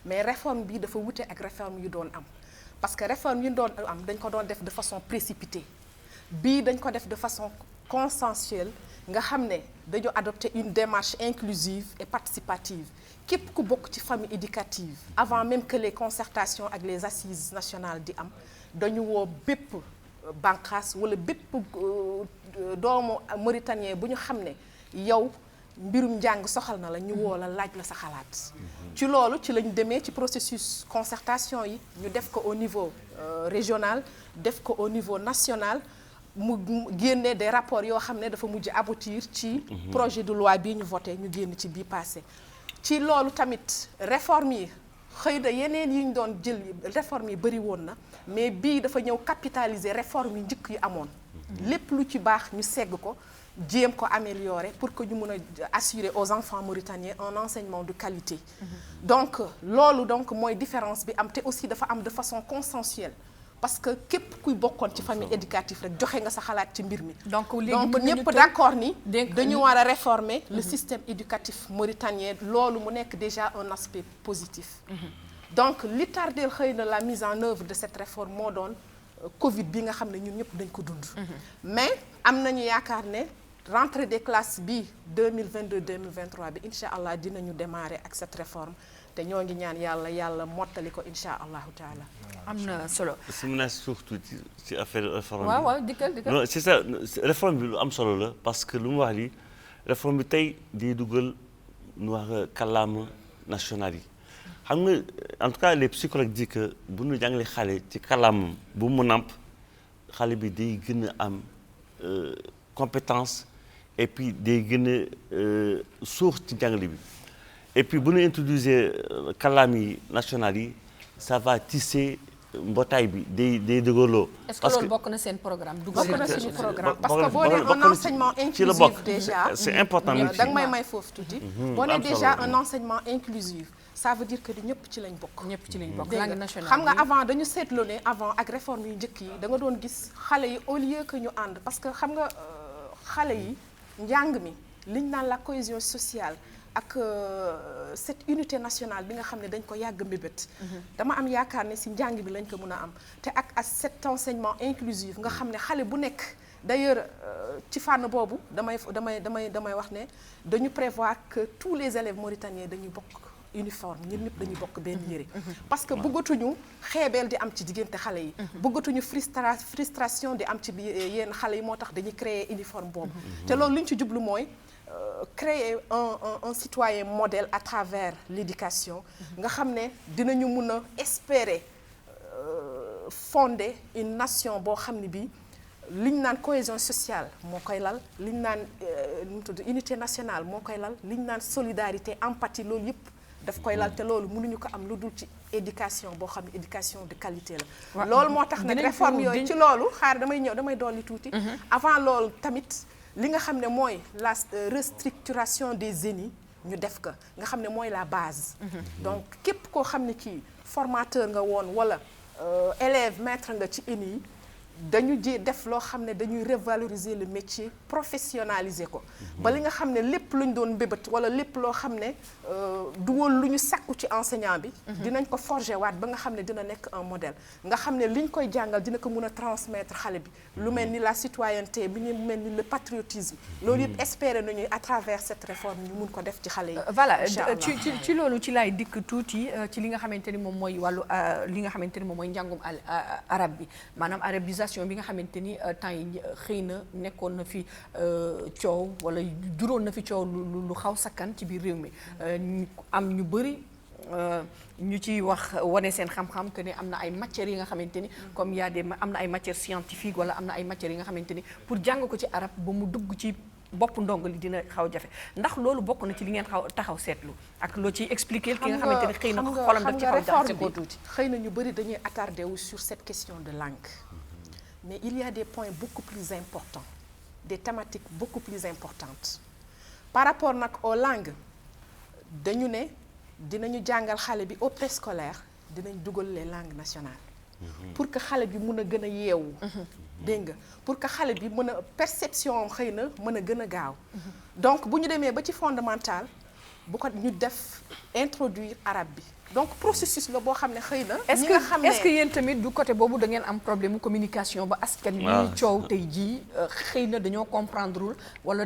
mais réforme bi dafa wute ak réforme yu doon am parce que réforme yi ñu doon am dañ ko doon def de façon précipitée bii dañ ko def de façon consensuelle nga xam ne dañu adopter une démarche inclusive et participative képp ku bokk ci famille éducative avant même que les concertations ak les assises nationales di am dañu woo bépp bànqaas wala bépp doomu mauritanien bu ñu xam ne yow mbirum njàng soxal na la ñu woo la laaj la sa xalaat ci loolu ci lañ demee ci processus concertation yi ñu def ko au niveau régional def ko au niveau national mu génne des rapports yoo xam ne dafa mujj aboutir ci projet de loi bii ñu voté ñu génn ci bii passé ci loolu tamit réforme yi xëy na yeneen yi ñu doon jël réforme yi bëri woon na mais bii dafa ñëw capitaliser réforme yi njëkk yi amoon lépp lu ci baax ñu segg ko jéem ko améliorer pour que ñu mën a assurer aux enfants mauritaniens un enseignement de qualité donc loolu donc mooy différence bi am te aussi dafa am de façon consensuelle parce que képp kuy bokkoon ci famille éducative rek joxe nga sa xalaat ci mbir mi donc ñëpp d'accord ni dañu war a réformer le système éducatif mauritanien loolu mu nekk déjà un aspect positif donc li tardeel xëy na la mise en œuvre de cette réforme moo doon Covid bi nga xam ne ñun ñëpp dañ ko dund mais am nañu yaakaar ne rentrée des classes bi 2022-2023 bi incha allah dinañu démarrer ak cette réforme te ñoo ngi ñaan yàlla mottali ko incha allahu taala. am na solo. su ma nee surtout ci affaire réforme bi. waaw dikkal. non c'est ça réforme bi lu am solo la parce que lu mu wax lii réforme bi tey di dugal nu wax kàllaama national yi xam nga en tout cas les psychologues disent que bu ñu jàngalee xale ci kàllaamam bu mu nàmp xale bi day gën a am compétence et puis day gën a suux ci jàngale bi. et puis bu ñu introduire kàllaam yi national yi ça va tisser mbootaay bi day dëgërloo. est-ce que loolu bokk na seen programme. bokk na suñu programme parce que boo nee un enseignement inclusif déjà c'est important. da nga may foofu tuuti. boo nee déjà un enseignement inclusif ça veut dire que di ñëpp ci lañ bokk. ñëpp ci lañ bokk langue nationale xam nga avant dañu seetloo ne avant ak réforme yu njëkk yi da nga doon gis xale yi au lieu que ñu ànd parce que xam nga xale yi njàng mi liñ naan la cohésion sociale. ak cette unité nationale bi nga xam ne dañ ko yàgg mbébét dama am yaakaar ne ci njàng bi lañ ko mën a am te ak cet enseignement inclusif nga xam ne xale bu nekk d'ailleurs ci fànn boobu damay wax ne dañu prévoir que tous les élèves mauritaniens dañuy bokk uniforme ñun ñëpp dañuy bokk benn yére parce que bëggatuñu xeebeel di am ci diggante xale yi bëggatuñu frustration di am ci yenn xale yi moo tax dañuy créer uniforme boobu te loolu li ñu ci jublu mooy créer un citoyen modèle à travers l'éducation nga xam ne dinañu mun a espérer fonder une nation boo xam ne bi liñ naan cohésion sociale moo koy lal liñ naan nu mu tudd unité nationale moo koy lal liñ naan solidarité empathie loolu yëpp daf koy lal te loolu mënuñu ko am lu dul ci éducation boo xam ne éducation de qualité la loolu moo tax nag réforme yooyu ci loolu damay dolli tuuti avant loolu tamit li nga xam ne mooy la restructuration des ENI ñu def ko nga xam ne mooy la base donc képp koo xam ne kii formateur nga woon wala élève maître nga ci ENI yi dañu def loo xam ne dañuy revaloriser le métier professionnaliser ko ba li nga xam ne lépp luñ doon mbébét wala lépp loo xam ne du woon lu ñu sàkku ci enseignant bi dinañ ko forger waat ba nga xam ne dina nekk un modèle nga xam ne liñ koy jàngal dina ko mun a transmettre xale bi lu mel ni la citoyenneté bi ñu mel ni le patriotisme loolu yëpp espérer nañu à travers cette réforme ñu mun ko def ci xale yi voilà ci loolu ci laay dikk tuuti ci li nga xamante ni moom mooy wàllu li nga xamante ni moom mooy njàngum arabe bi maanaam arabisation bi nga xamante ni temps yi xëy na nekkoon na fi coow wala juróon na fi coow lu xaw sakkan ci biir réew mi am ñu bëri ñu ci wax wane seen xam-xam que ne am na ay matières yi nga xamante ni comme y a des am na ay matières scientifiques wala am na ay matières yi nga xamante ni pour jàng ko ci arab ba mu dugg ci bopp ndongo li dina xaw jafe ndax loolu bokk na ci li ngeen taxaw seetlu ak loo ciy expliquer ki nga xamante ni xëy na xolam daf ci xaw jaxase ko tuuti xëy na ñu bëri dañuy attardé wu sur cette question de langue mais il y a des points beaucoup plus importants des thématiques beaucoup plus importantes par rapport nag aux langues dañu ne dinañu jàngal xale bi au préscolaire dinañ dugal les langues nationales pour que xale bi mun a gën a yeewu dégg nga pour que xale bi mën a perception am xëy na mën a gën a gaaw donc bu ñu demee ba ci fondamental bu ko ñu def introduire arabe bi donc processus la boo xam ne xëy na. est-ce que yéen tamit du côté boobu da ngeen am problème mu communication ba askan wi coow tey jii xëy na dañoo comprendrewul wala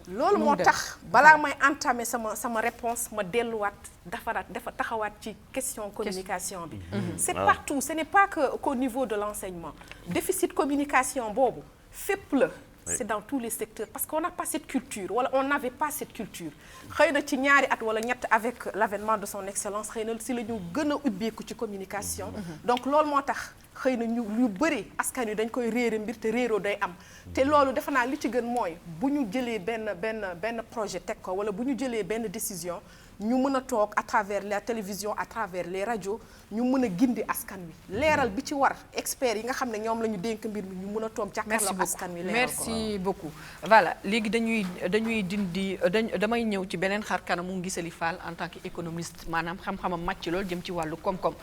loolu moo tax balaa may entamer sama réponse ma delluwaat dafa taxawaat ci question communication bi. c'est partout ce n'est pas que qu'au niveau de l'enseignement déficit communication boobu fépp la. C'est dans tous les secteurs parce qu'on n'a pas cette culture wala on n'avait pas cette culture xëy na ci ñaari at wala ñett avec l'avènement de son excellence xëy na si la ñu gën a ubbeeku ci communication donc loolu moo tax xëy na ñu bëri askan wi dañ koy réere mbir te réeroo day am te loolu defe naa li ci gën mooy bu ñu jëlee benn projet teg ko wala bu ñu jëlee benn décision ñu mën a toog à travers la télévision à travers les radios ñu mën a gindi askan wi leeral bi ci war experts yi nga xam ne ñoom la ñu dénk mbir mi ñu mën a toog jàkkaarloo askan wi leeral ko merci beaucoup voilà léegi dañuy damay ñëw ci beneen xar kanamu Ngisali Fall en tant que économiste maanaam xam-xamam màcc loolu jëm ci wàllu koom-koom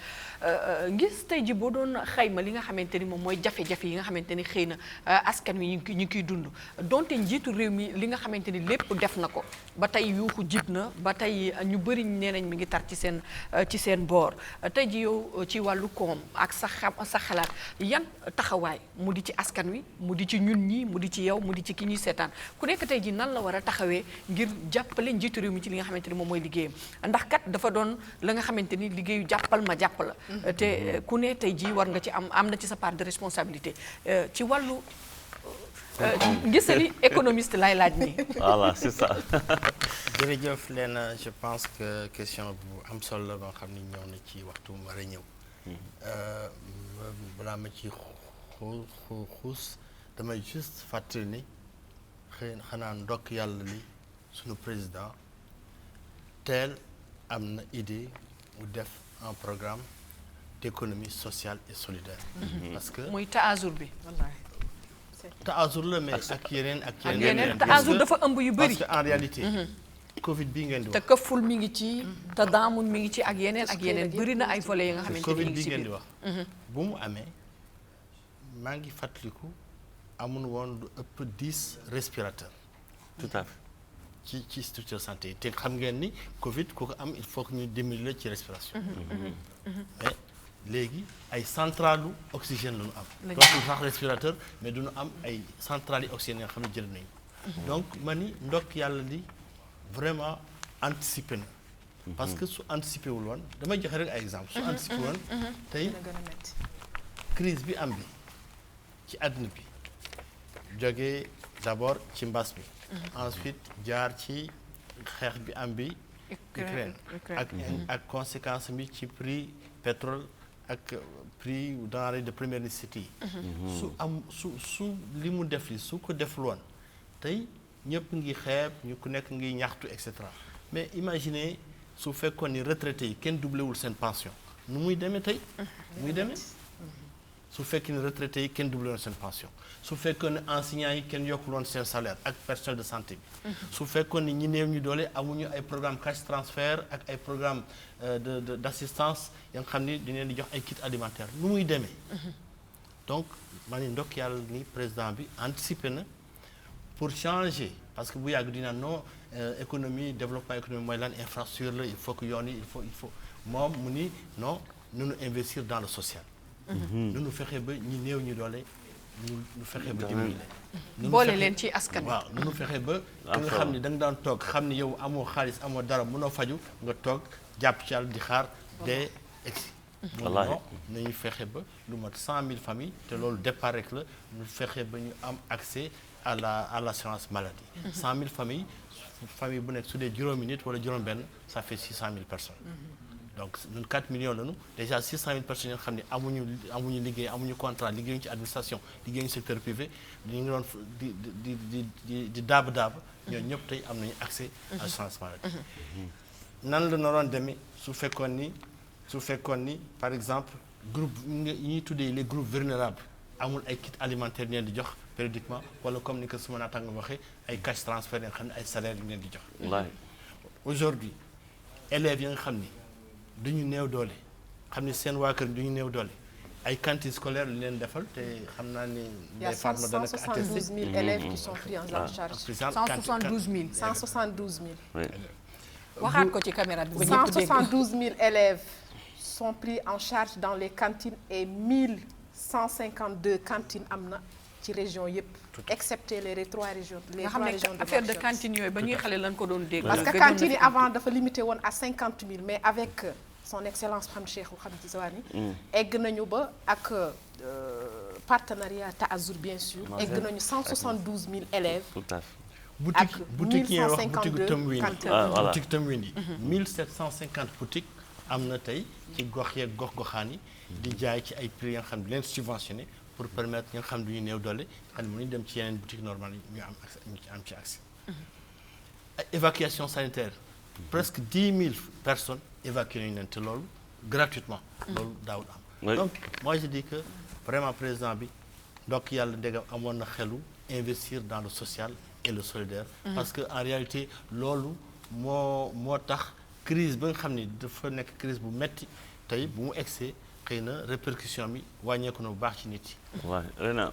ngis tey ji boo doon xayma li nga xamante ni moom mooy jafe-jafe yi nga xamante ni xëy na askan wi ñu ngi koy dund donte njiitu réew mi li nga xamante ni lépp def na ko ba tey yuuxu jib na ba tey ñu bëri nee nañ mi ngi tar ci seen boor tey ji yow ci wàllu koom ak sa xalaat yan taxawaay mu di ci askan wi mu di ci ñun ñi mu di ci yow mu di ci ki ñuy seetaan ku nekk tey ji nan la war a taxawee ngir jàppale njiitu réew mi ci li nga xamante ni moom mooy liggéeyam ndax kat dafa doon la nga xamante ni liggéeyu jàppal ma jàpp la te ku ne tey ji war nga ci am na ci sa part de responsabilité ci wàllu Ngisali économiste lay laaj nii. Voilà, c'est ça. jërëjëf Léna je pense que question bu am solo la ba xam ni ñëw na ci waxtu mu war a ñëw. balaa ma ci xuus damay juste fàttali ni xëy na xanaa ndokk yàlla li sunu président teel am na idée mu def un programme d'économie sociale et solidaire. parce que muy taazur bi. taazur la mais ak yeneen taazur dafa ëmb yu bëri. parce que en réalité. Covid bii ngeen di wax te këful mi ngi ci te daamun mi ngi ci ak yeneen bëri na ay volets yi nga xamante ni Covid bii ngeen di wax. bu mu amee maa ngi fàttaliku amul woon lu ëpp 10 respirateurs. tout à fait. ci structure santé yi te xam ngeen ni Covid ku ko am il faut que ñu dimbali la ci respiration. mais léegi ay centralu oxygène la ñu am. donc sax respirateur mais du ñu am ay centrales yi oxygène yoo xam ne jël nañu. donc ma ni ndokk yàlla li vraiment anticiper na. parce que su anticiper wul woon damay joxe rek ay exemple su anticiper woon tey crise bi am bi ci àdduna bi jógee d'abord ci mbas bi. ensuite jaar ci xeex bi am bi Ukraine ak conséquence bi ci prix pétrole ak prix denrées de première nécessité yi. su li mu def li su ko deful woon tey ñëpp ngi xeeb ñu ku nekk ngi ñaxtu et cetera mais imaginez su fekkoon ni retraités yi kenn doublewul seen pension nu muy demee tey. muy demee su fekkee ni retraités yi kenn doublewul seen pension su fekkoon ne enseignants yi kenn yokkul woon seen salaire ak personnel de santé bi. su fekkoon ni ñi néew ñu doole amuñu ay programme cash transfert ak ay programme d'assistance ya nga xam ni dañ leen di jox ay kits alimentaires nu muy demee. donc maa ngi ndokk yàlla ni président bi anticipé na pour changer parce que bu yàgg dina non économie développement économique mooy lan infrastructure la il faut que yoon yi il faut moom mu ni non nunu investir dans le social. nunu fexe ba ñi néew ñu doole ñu fexe ba dimbali leen. boole leen ci askan wi. waaw nunu fexe ba ki nga xam ni da nga daan toog xam ni yow amoo xaalis amoo dara mënoo faju nga toog jàpp ci yàlla di xaar dee egsi. wallaahi non nañu fexe ba lu mat 100 000 familles te loolu départ rek la ñu fexe ba ñu am accès à l'assurance maladie. 100 000 familles famille bu nekk su dee juróomi nit wala juróom-benn ça fait 600 000 personnes. donc ñun 4 millions lañu déjà 600 000 personnes yoo xam ne amuñu liggéey amuñu contrat liggéeyuñu ci administration liggéeyuñu secteur privé ñu ngi doon di daab ñooñu ñëpp tey am nañu accès à l'assurance maladie. nan la naroon demee su fekkoon ni par exemple groupe yi ñuy tuddee les groupes vulnérables amul ay kits alimentaires yu leen di jox périodiquement wala comme ni ko suma naataango waxee ay cash transfert yi nga xam ne ay salaires yu leen di jox. aujourd'hui élèves yi nga xam ni duñu néew doole xam ni seen waa kër duñu néew doole ay cantines scolaires lu leen defal te xam naa ni. il y a 172 000 élèves qui sont pris en charge. 172 000. 172 000. Oui. waxaat ko ci caméra bi ba ñëpp dégg. 172 000 élèves sont pris en charge dans les cantines et 1152 cantines am na ci région yëpp. excepté les trois régions. nga xam ne affaire de cantine yooyu ba ñuy xale lañ ko doon dégg. parce que cantine yi avant dafa limité woon à 50 000 mais avec son excellence Mame Cheikhou Hamidou Zawani egg nañu ba ak partenariat Taazour bien sûr. egg nañu 172 000 élèves. tout à fait. boutique yi wax boutique Tamwin voilà boutique Tamwin yi 1750 boutiques am na tey ci gox yeeg gox-goxaan yi di jaay ci ay prix yi nga xam ne leen subventionné pour permettre ñi nga xam ne du ñu néew doole xam ne mënuñu dem ci yeneen boutique normale yi ñu am accès ñu am ci accès évacuation sanitaire presque 10 000 personnes évacuées nañu leen te loolu gratuitement loolu daawul am donc moi je dis que vraiment président bi donc yàlla ndegam amoon na xelu investir dans le social et le solidaire parce que en réalité loolu moo tax crise ba nga xam ni dafa nekk crise bu metti tey bu mu egsee xëy na répercussion bi wàññeeku na bu baax ci nit yi. waaw Léna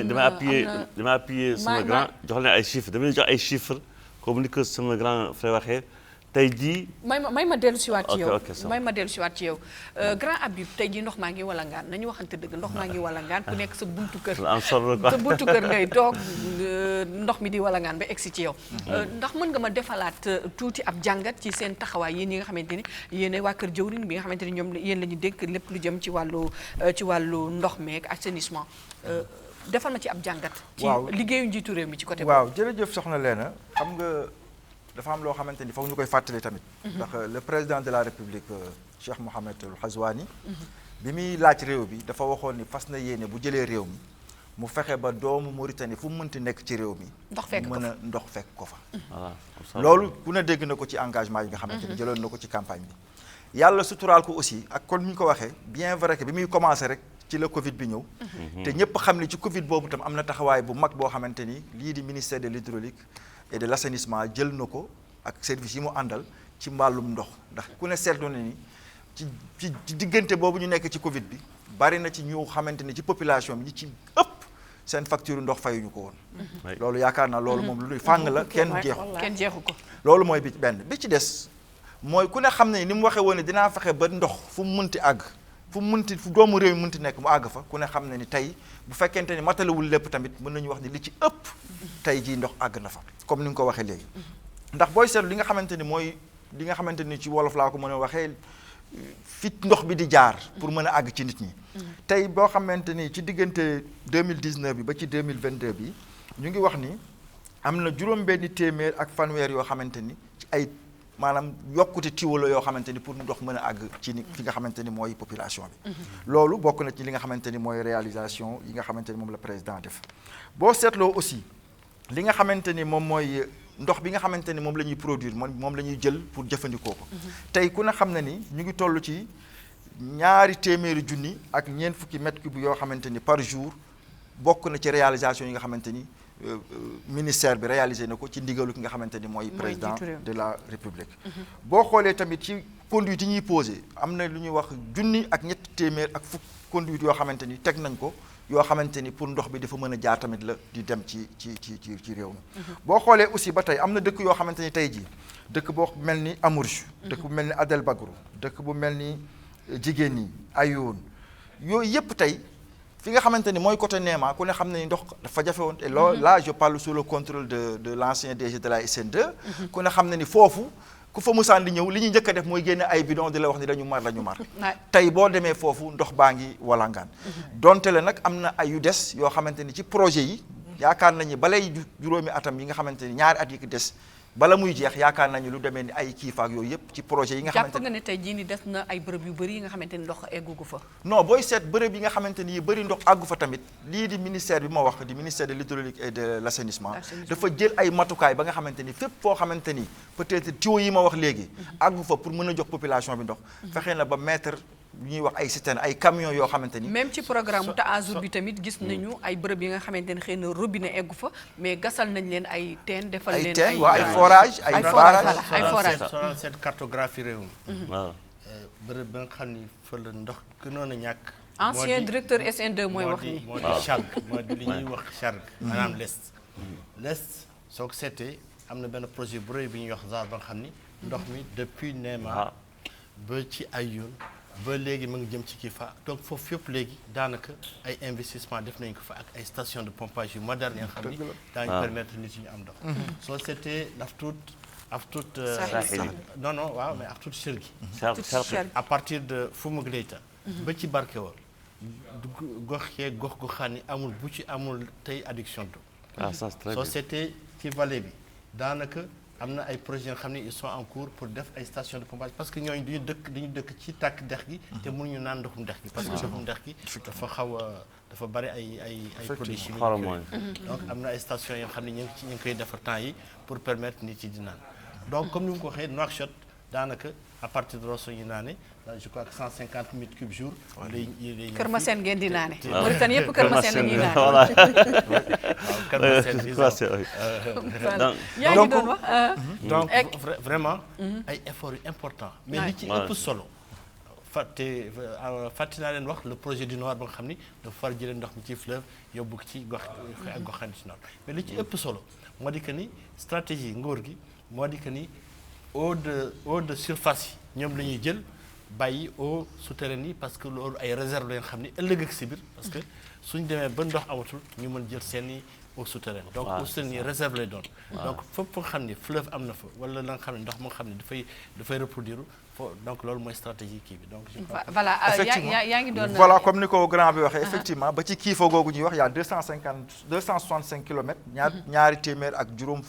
dama appuyer sama grand jox leen ay chiffres dama leen jox ay chiffres comme ni ko sama grand frère waxee tey jii. may ma dellu siwaat ci yow ok may ma dellu siwaat ci yow grand Habib tey jii ndox maa ngi walangaan nañu waxante dëgg ndox maa ngi walangaan ku nekk sa buntu kër. am solo quoi sa buntu kër ngay toog ndox mi di walangaan ba egsi ci yow. ndax mën nga ma defalaat tuuti ab jàngat ci seen taxawaay yéen yi nga xamante ni yéen waa kër jëwriñ bi nga xamante ni ñoom yéen la ñu dénk lépp lu jëm ci wàllu ndox meeg assainissement defal ma ci ab jàngat. waaw ci liggéeyu njiitu réew mi ci côté waaw jërëjëf soxna Léna xam nga. dafa am loo xamante ni foog ñu koy fàttali tamit. ndax le président de la république Cheikh Mohamed El Ghazouani bi muy laaj réew bi dafa waxoon ni fas na yéene bu jëlee réew mi mu fexe ba doomu Mauritanie fu mu mënti nekk ci réew mi. ndox fekk ko fa. loolu ku ne dégg na ko ci engagement yi nga xamante ni jëloon na ko ci campagne bi. yàlla suturaal ko aussi ak kon ni ñu ko waxee bien vrai que bi muy commencé rek ci la Covid bi ñëw. te ñëpp xam ni ci Covid boobu tam am na taxawaay bu mag boo xamante ni lii di ministère de l'hydraulique et de l'assainissement jël na ko ak service yi mu àndal ci mbàllum ndox ndax ku ne seetlu na ni ci diggante boobu ñu nekk ci Covid bi bari na ci ñu xamante ni ci population bi ñi ci ëpp seen facture ndox fayuñu ko woon. loolu yaakaar naa loolu moom lu ñuy fàng la kenn jeexu ko. loolu mooy bi ci des mooy ku ne xam ne ni mu waxee woon ne dinaa fexe ba ndox fu mu mënti àgg fu doomu réew mi mënti nekk mu àgg fa ku ne xam ne ni tey bu fekkente ni matalewul lépp tamit mën nañu wax ni li ci ëpp tey jii ndox àgg na fa comme ni nga ko waxee léegi ndax booy seetlu li nga xamante ni mooy li nga xamante ni ci wolof laa ko mën a waxee fit ndox bi di jaar pour mën a àgg ci nit ñi tey boo xamante ni ci diggante 2019 bi ba ci 2022 bi ñu ngi wax ni am na juróom-benni téeméer ak fanweer yoo xamante ni ci ay maanaam yokkute tiwala yoo xamante ni pour ndox mën a àgg ci ni fi nga xamante ni mooy population bi loolu bokk na ci li nga xamante ni mooy réalisation yi nga xamante ni moom la président def boo seetloo aussi li nga xamante ni moom mooy ndox bi nga xamante ni moom la ñuy produire moom la ñuy jël pour jëfandikoo ko tey ku ne xam na ni ñu ngi toll ci 200 junni ak ñeent fukki mètres cubes yoo xamante ni par jour bokk na ci réalisation yi nga xamante ni ministère bi réalisé na ko ci ndigalu ki nga xamante ni mooy président de la république boo xoolee tamit ci conduite yi ñuy posé am na lu ñuy wax junni ak ñetti téeméer ak fukk conduite yoo xamante ni teg nañ ko yoo xamante ni pour ndox bi dafa mën a jaar tamit la di dem ci réew mi boo xoolee aussi ba tey am na dëkk yoo xamante ni tey jii dëkk boo mel ni Amourj dëkk bu mel ni Adel Bagru dëkk bu mel ni jigéen ñi Ayoun yooyu yëpp tey fi nga xamante ni mooy côté Néma ku ne xam ne ni ndox dafa jafe woon et loolu là je parle sous le contrôle de l'ancien DG de la SN2 ku ne xam ne ni foofu ku fa musaan di ñëw li ñuy njëkk a def mooy génne ay bidon di la wax ni dañu mar tey boo demee foofu ndox baa ngi walangaan donte la nag am na ay yu des yoo xamante ni ci projet yi yaakaar nañu balay juróomi atam yi nga xamante ni ñaari at yi ki des bala muy jeex yaakaar nañu lu demee ni ay kiifaak yooyu yëpp ci projet yi nga xamante jàpp nga ne tey jii ni des na ay bërëb yu bëri yi nga xamante ni ndox eggugu fa non booy seet bërëb yi nga xamante ni yu bëri ndox àggu fa tamit lii di ministère bi ma wax di ministère de l'hydraulique et de l'assainissement dafa jël ay matukaay ba nga xamante ni fépp foo xamante ni peut-être tuyaux yi ma wax léegi àggu fa pour mën a jox population bi ndox fexe na ba mettre lu ñuy wax ay citernes ay camions yoo xamante ni même ci programme Taazour bi tamit gis nañu ay bërëb yi nga xamante ni xëy na robinet eggu fa mais gasal nañ leen ay teen defal leen ay forage ay barrage ay forage cette cartographie réew mi waaw bërëb ba nga xam ni fa la ndox gënoon a ñàkk ancien directeur SN2 mooy wax ni moo di Charles moo di li ñuy wax Charles maanaam l'est soo ko seetee am na benn projet bu rëy bi ñuy wax ZAR ba nga xam ni ndox mi depuis Néma ba ci Ayoun ba léegi mu ngi jëm ci Kifa donc foofu yëpp léegi daanaka ay investissement def nañ ko fa ak ay station de pompage yu moderne yoo xam ni daañu permettre nit ñi am ndox soo seetee Aftout non waaw mais Aftout Chergui à partir de Foumougleita ba ci Barkewal gox goxaan yi amul bu ci amul tey adduction d'eau soo seetee ci vallée bi daanaka am na ay projets yoo xam ne ils sont en cours pour def ay stations de pompage parce que ñooñu dañu dëkk ci tàkk dex gi te mënuñu naan ndoxum dex gi parce que ndoxum dex gi dafa bari ay produits chimiques donc am na ay stations yoo xam ne ñu ngi koy defar temps yi pour permettre nit yi di naan donc comme ni mu ko waxee Nouakchott daanaka à partir de Rosso ñu naane je crois que 150 mètres cubes jour. Kër Masène ngeen di naane. Mauritanie yëpp Kër Masène la ñuy naane. waaw Kër Masène yaa ngi doon wax. donc vraiment ay efforts yu importants. mais li ci ëpp solo. fàtte naa leen wax le projet du Nord ba nga xam ni dafa far jëlee ndox mi ci fleuve yóbbu ci gox ak goxaan ci Nord mais li ci ëpp solo moo di que ni stratégie nguur gi moo di que ni eau de surface yi ñoom la ñuy jël. bàyyi eau souterraine yi parce que loolu ay réserve la nga xam ni ëllëg ak si biir parce que suñ demee ba ndox amatul ñu mën jël seeni eau souterraine donc eau souterraine yi réserve lay doon donc fépp nga xam ni fleuve am na fa wala la nga xam ne ndox mu nga xam ne dafay reproduire donc loolu mooy stratégie kii bi donc voilà yaa ngi doon voilà comme ni ko grand bi waxee effectivement ba ci Kifa googu ñuy wax y a 265 kilomètres ñaari téeméer ak juróom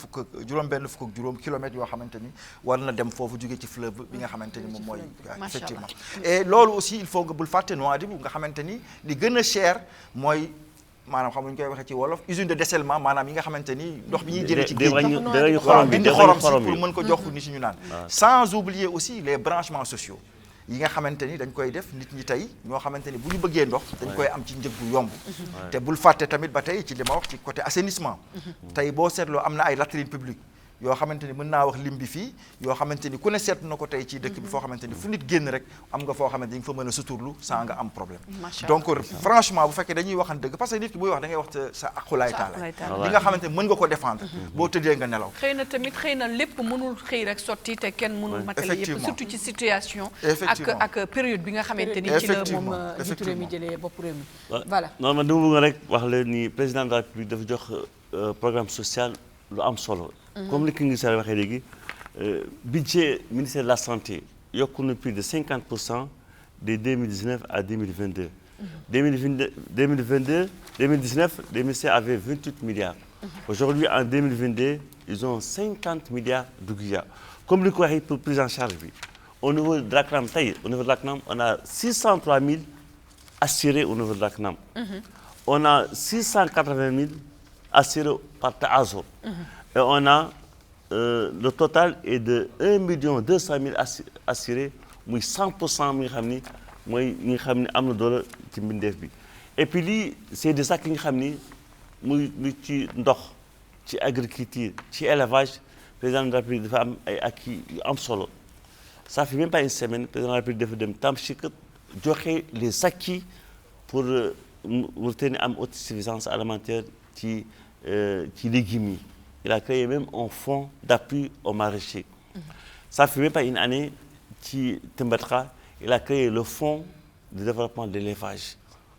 benn fukk ak juróom kilomètres yoo xamante ni war na dem foofu jóge ci fleuve bi nga xamante ni moom mooy effectivement et loolu aussi il faut nga bul fàtte Nouadhibou nga xamante ni li gën a cher mooy maanaam xam ñu koy waxee ci wolof usine de dessalement maanaam yi nga xamante ni ndox bi ñuy jëlee ci géej gi dindi xorom si pour mën ko jox nit ñi ñu naan sans oublier aussi les branchements sociaux yi nga xamante ni dañ koy def nit ñi tey ñoo xamante ni bu ñu bëggee ndox dañ koy am ci njëg bu yomb te bul fàtte tamit ba tey ci li ma wax ci côté assainissement tey boo seetloo am na ay latrines publiques yoo xamante ni mën naa wax lim bi fii yoo xamante ni ku ne seetlu na ko tey ci dëkk bi foo xamante ni fu nit génn rek am nga foo xamante ni nga fa mën a suturlu sans nga am problème donc franchement bu fekkee dañuy waxan dëgg parce que nit ki buy wax da ngay wax sa aqulaay taala li nga xamante ni mën nga ko défendre boo tëddee nga nelaw xëy na tamit xëy na lépp mënul xëy rek sotti te kenn mënul matale yëpp surtout ci situation ak période bi nga xamante ni ci la moom njiitu réew mi jëlee bopp réew mi voilà non man dama bëgg rek wax la ni président de la République dafa jox programme social lu am solo comme li ki ngi sa waxee léegi budget ministère de la santé yokku na plus de 50% de 2019 à 2022 2019 le ministère avait 28 milliards aujourd'hui en 2022 ils ont 50 milliards de guya comme li ko waxee pour prise en charge bi au niveau de la CNAM tey au niveau de la CNAM on a 603 000 assurés au niveau de la CNAM on a 680 000 assurés par Taazur et on a le total est de 1 200 000 assurés muy 100% mi nga xam ni mooy ñi nga xam ni am na doole ci mbindeef bi et puis lii c'est des actes yi nga xam ni muy ci ndox ci agriculture ci élevage président de la République dafa am ay acquis yu am solo ça fait même pas une semaine président de la République dafa dem Tamchikat joxe les acquis pour Mauritanie am autosuffisance alimentaire ci légumes yi. Il a créé même un fonds d'appui aux maraîchers. Ça fait même pas une année ci Tembatra il a créé le fonds de développement de l'élevage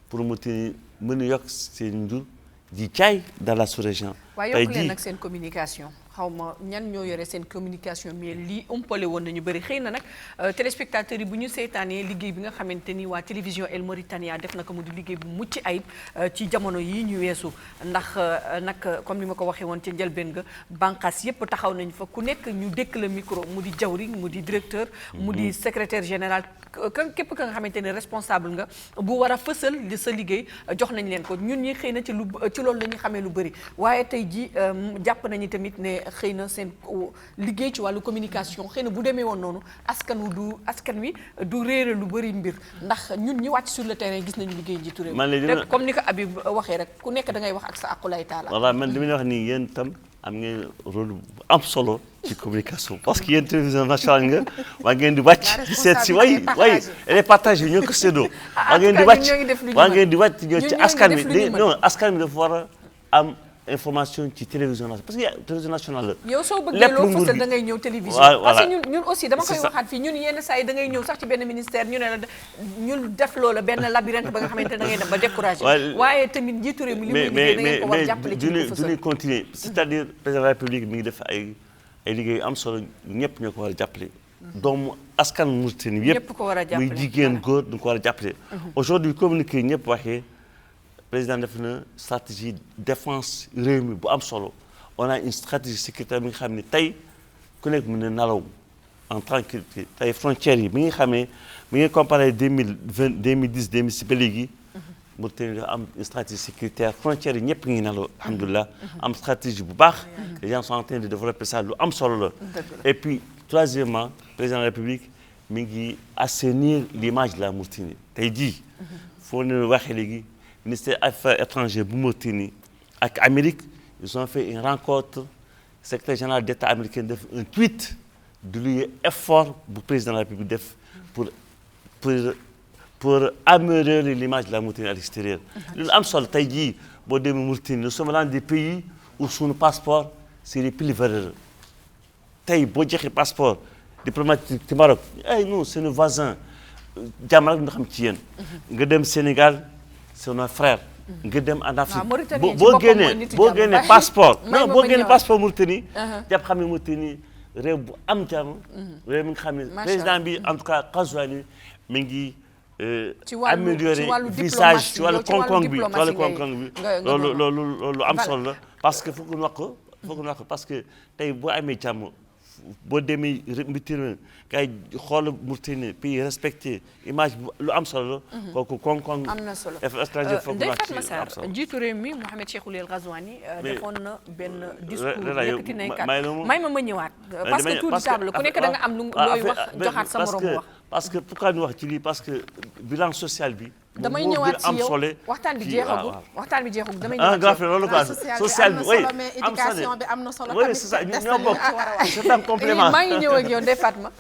pour mën a yokk seen njur di jaay dans la sous-région. waaye yokk leen nag seen communication xaw ma ñan ñoo yore seen communication mais lii umpale woon nañu bëri xëy na nag téléspectateurs yi bu ñu seetaanee liggéey bi nga xamante ni waa télévision El Mauritania def na ko mu di liggéey bu mucc ayib ci jamono yii ñu weesu ndax nag comme ni ma ko waxee woon ci njëlbeen nga bànqaas yépp taxaw nañ fa ku nekk ñu dékk la micro mu di jawriñ mu di directeur mu di secrétaire général képp ka nga xamante ni responsable nga bu war a fësal li sa liggéey jox nañ leen ko ñun ñi xëy na ci loolu la ñu xamee lu bëri waaye tey ji jàpp nañu tamit ne xëy na seen liggéey ci wàllu communication xëy na bu demee woon noonu askan wi du réere lu bëri mbir ndax ñun ñi wàcc sur le terrain gis nañu liggéey njiitu réew comme ni ko Habib waxee rek ku nekk da ngay wax ak sa aqulay taala voilà man li may wax nii yéen tam am ngeen rôle bu am solo ci communication parce que yéen télévision nationale nga waa ngeen di wàcc di seet si way les partages yi ñoo ko séddoo waa ngeen di wàcc ñoo ci askan bi non askan bi dafa war a am information ci télévision nationale parce que télévision nationale la. yow soo bëggee loo fësal da ngay ñëw télévision. parce que ñun aussi dama koy waxaat fii ñun yenn saa yi da ngay ñëw sax ci benn ministère ñu ne la ñun def loola benn labyrinthe ba nga xamante ne da ngay dem ba découragé. waaye tamit njiitu réew mi li muy liggéey da ngeen ko war jàppale ci ko fësal. mais continuer c'est-à-dire président de la République mi ngi def ay liggéey am solo ñëpp ñoo ko war a jàppale. doomu askan Mauritanie yëpp muy jigéen góor du ko war a jàppale. aujourd'hui communiqué ñëpp waxee président def na stratégie défense réew mi bu am solo on a une stratégie sécuritaire bi nga xam ne tey ku nekk mën na nalaw en tranquillité tey frontières yi bi nga xamee mi ngi comparé 2020 2010 2006 ba léegi Mauritanie dafa am une stratégie sécuritaire frontières yi ñëpp ngi nalaw alhamdulilah am stratégie bu baax les gens sont en train de développer ça lu am solo la et puis troisièmement président de la République mi ngi assainir l'image de la Mauritanie tey jii foo ne waxee léegi ministère des Affaires étrangères bu Mauritanie ak Amérique ils ont fait une rencontre secrétaire général d'État américain def un tweet de lui effort bu président de la République def pour améliorer l'image de la Mauritanie à l'extérieur loolu am solo tey jii boo demee Mauritanie nous sommes l'un des pays où suñu passeport c'est les plus valeureux tey boo joxe passeport diplomatique ci Maroc ay non c'est nos voisins jàmm rek nga xam ci yéen nga dem Sénégal c'est nos frères nga dem en Afrique boo génnee passeport non boo génnee passeport Mauritanie jàpp xam ne Mauritanie réew bu am jàmm réew mi nga xam ne président bi en tout cas Ghazouani mi ngi améliorer visage ci wàllu koom-koom bi loolu am solo la parce que foog ñu wax ko parce que tey boo amee jàmm boo demee mbitir kay xool Mauritanie pays respecté image lu am solo la kooku koom-koom am na solo Ndeye Fatma Sarr njiitu réew mi Mohamed Cheikhul El Ghazouani defoon na benn discours yëkkati nañ kat may ma ñëwaat parce que tour de table ku nekk da nga am lu looy wax joxaat sa morom wax parce que pourquoi ñu wax ci lii parce que bilan social bi damay ñëwaat ci yow waxtaan bi jeexagul damay ñëwaat ci yow loolu quoi social bi oui mais éducation bi am na solo oui c'est ça ñoo bokk c'est un complément maa ngi ñëw ak yow Ndeye Fatma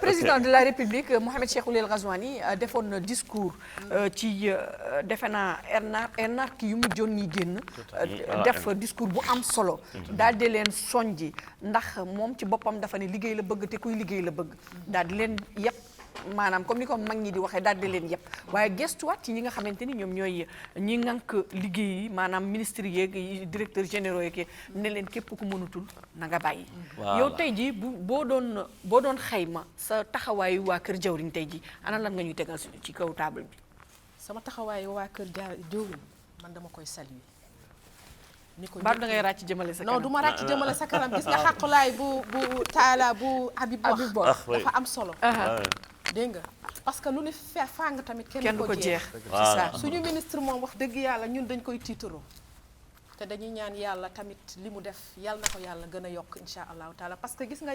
président de la République Mohamed Cheikhul El Ghazouani defoon na discours ci defe naa ENAC yu mu jon ñi génn def discours bu am solo daal di leen soñji ndax moom ci boppam dafa ne liggéey la bëgg te kuy liggéey la bëgg daal di leen yépp maanaam comme ni ko mag ñi di waxee daal di leen yëpp waaye gestuwaat ci ñi nga xamante ni ñoom ñooy ñi ngànk liggéey yi maanaam ministre yeeg directeur généraux yeeg ne leen képp ku mënutul na nga bàyyi. yow tey jii boo doon xayma sa taxawaayu waa kër jawriñ tey jii ana lan nga ñuy tegal ci kaw table bi. sama taxawaayu waa kër jawriñ man dama koy saluer. ni ko baal da ngay ràcc jëmale sa kanam non du ma ràcc jëmale sa kanam gis nga xàqulaay bu taala bu Habib wax dafa am solo. dégg nga parce que lu ni fàng tamit kenn du ko jeex c'est ça suñu ministre moom wax dëgg yàlla ñun dañ koy tiitaroo te dañuy ñaan yàlla tamit li mu def yàlla na ko yàlla gën a yokk insha allahu taala parce que gis nga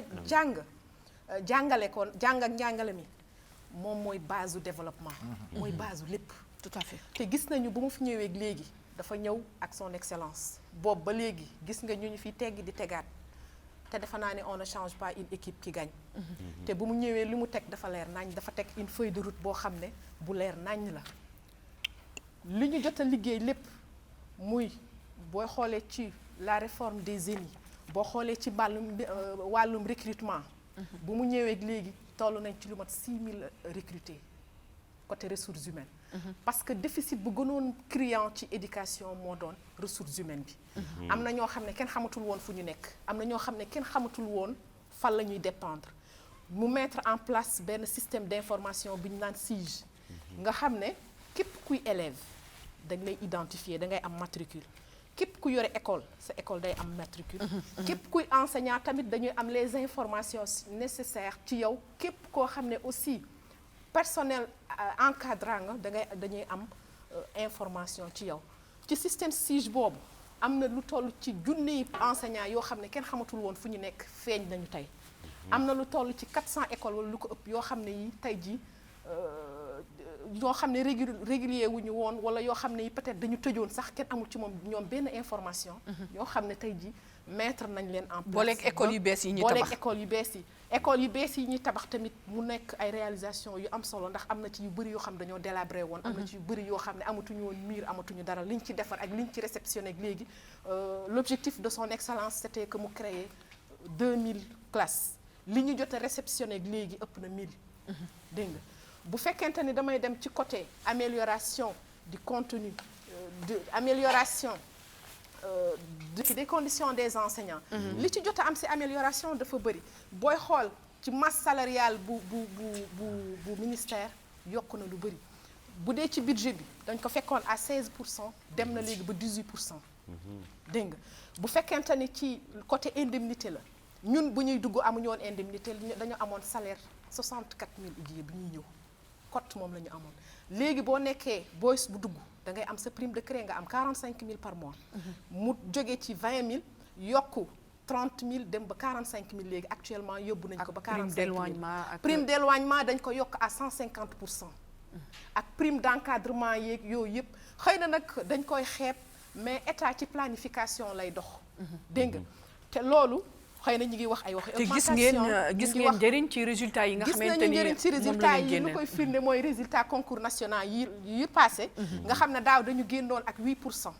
jàngale ko jàng ak njàngale mi moom mooy base du développement mooy base du lépp tout à fait te gis nañu bu mu fi ñëwee léegi dafa ñëw ak son excellence boobu ba léegi gis nga ñu fi teggi di tegaat te defe naa ne on ne change pas une équipe qui gagne te bu mu ñëwee li mu teg dafa leer nañ dafa teg une feuille de route boo xam ne bu leer nañ la li ñu jot a liggéey lépp muy booy xoolee ci la réforme des ENI boo xoolee ci wàllum recrutement bu mu ñëwee léegi toll nañ ci lu mat 6000 recrutés côté ressources humaines parce que déficit bu gënoon criant ci éducation moo doon ressources humaines bi am na ñoo xam ne kenn xamatul woon fu ñu nekk am na ñoo xam ne kenn xamatul woon fan la ñuy dépendre mu mettre en place benn système d'information bi ñu naan SIGE nga xam ne képp kuy élève dañ lay identifier da ngay am matricule képp ku yore école sa école day am matricule képp kuy enseignant tamit dañuy am les informations nécessaires ci yow képp koo xam ne aussi personnel encadrant nga dañuy am information ci yow ci système SIGE boobu am na lu toll ci junniy enseignants yoo xam ne kenn xamatul woon fu ñu nekk feeñ nañu tey am na lu toll ci 400 écoles wala lu ko ëpp yoo xam ne yi tey ji yoo xam ne régulier wu ñu woon wala yoo xam ne yi peut-être dañu tëjoon sax kenn amul ci ñoom benn information yoo xam ne tey ji mettre nañ leen en place. booleeg école yu bees yi ñuy tabax booleeg école yu bees yi. école yu bees yi ñuy tabax tamit mu nekk ay réalisation yu am solo ndax am na ci yu bëri yoo xam dañoo délabré woon. am na ci yu bëri yoo xam ne amatuñu woon mur amatuñu dara liñ ci defar ak liñ ci réceptionné ak léegi l'objectif de son excellence c'était que mu créer 2000 classes li ñu jot a réceptionné ak léegi ëpp na 1000. dégg nga bu fekkente ni damay dem ci côté amélioration du contenu amélioration des conditions des enseignants. li ci jot a am ci amélioration dafa bëri booy xool ci masse salariale bu ministère yokk na lu bëri bu dee ci budget bi dañ ko fekkoon à 16% dem na léegi ba 18%. dégg nga bu fekkente ni ci côté indemnité la ñun bu ñuy dugg amuñu woon indemnité dañu amoon salaire 64000 ujier bi ñuy ñëw cote moom la ñu amoon léegi boo nekkee booy bu dugg da ngay am sa prime de crée nga am 45000 par mois. mu jógee ci 20000 yokku 30000 dem ba 45000 léegi actuellement yóbbu nañ ko ba 45000 prime d'éloignement dañ ko yokk à 150%. ak prime d'encadrement yeeg yooyu yëpp xëy na nag dañ koy xeeb mais état ci planification lay dox. dégg nga te loolu. xëy na ñu ngi wax ay wax te gis ngeen njëriñ ci résultats yi nga xamante ni njëriñ ci résultats yi lu koy firnde mooy résultat concours national yi passé nga xam ne daaw dañu génnoon ak 8%.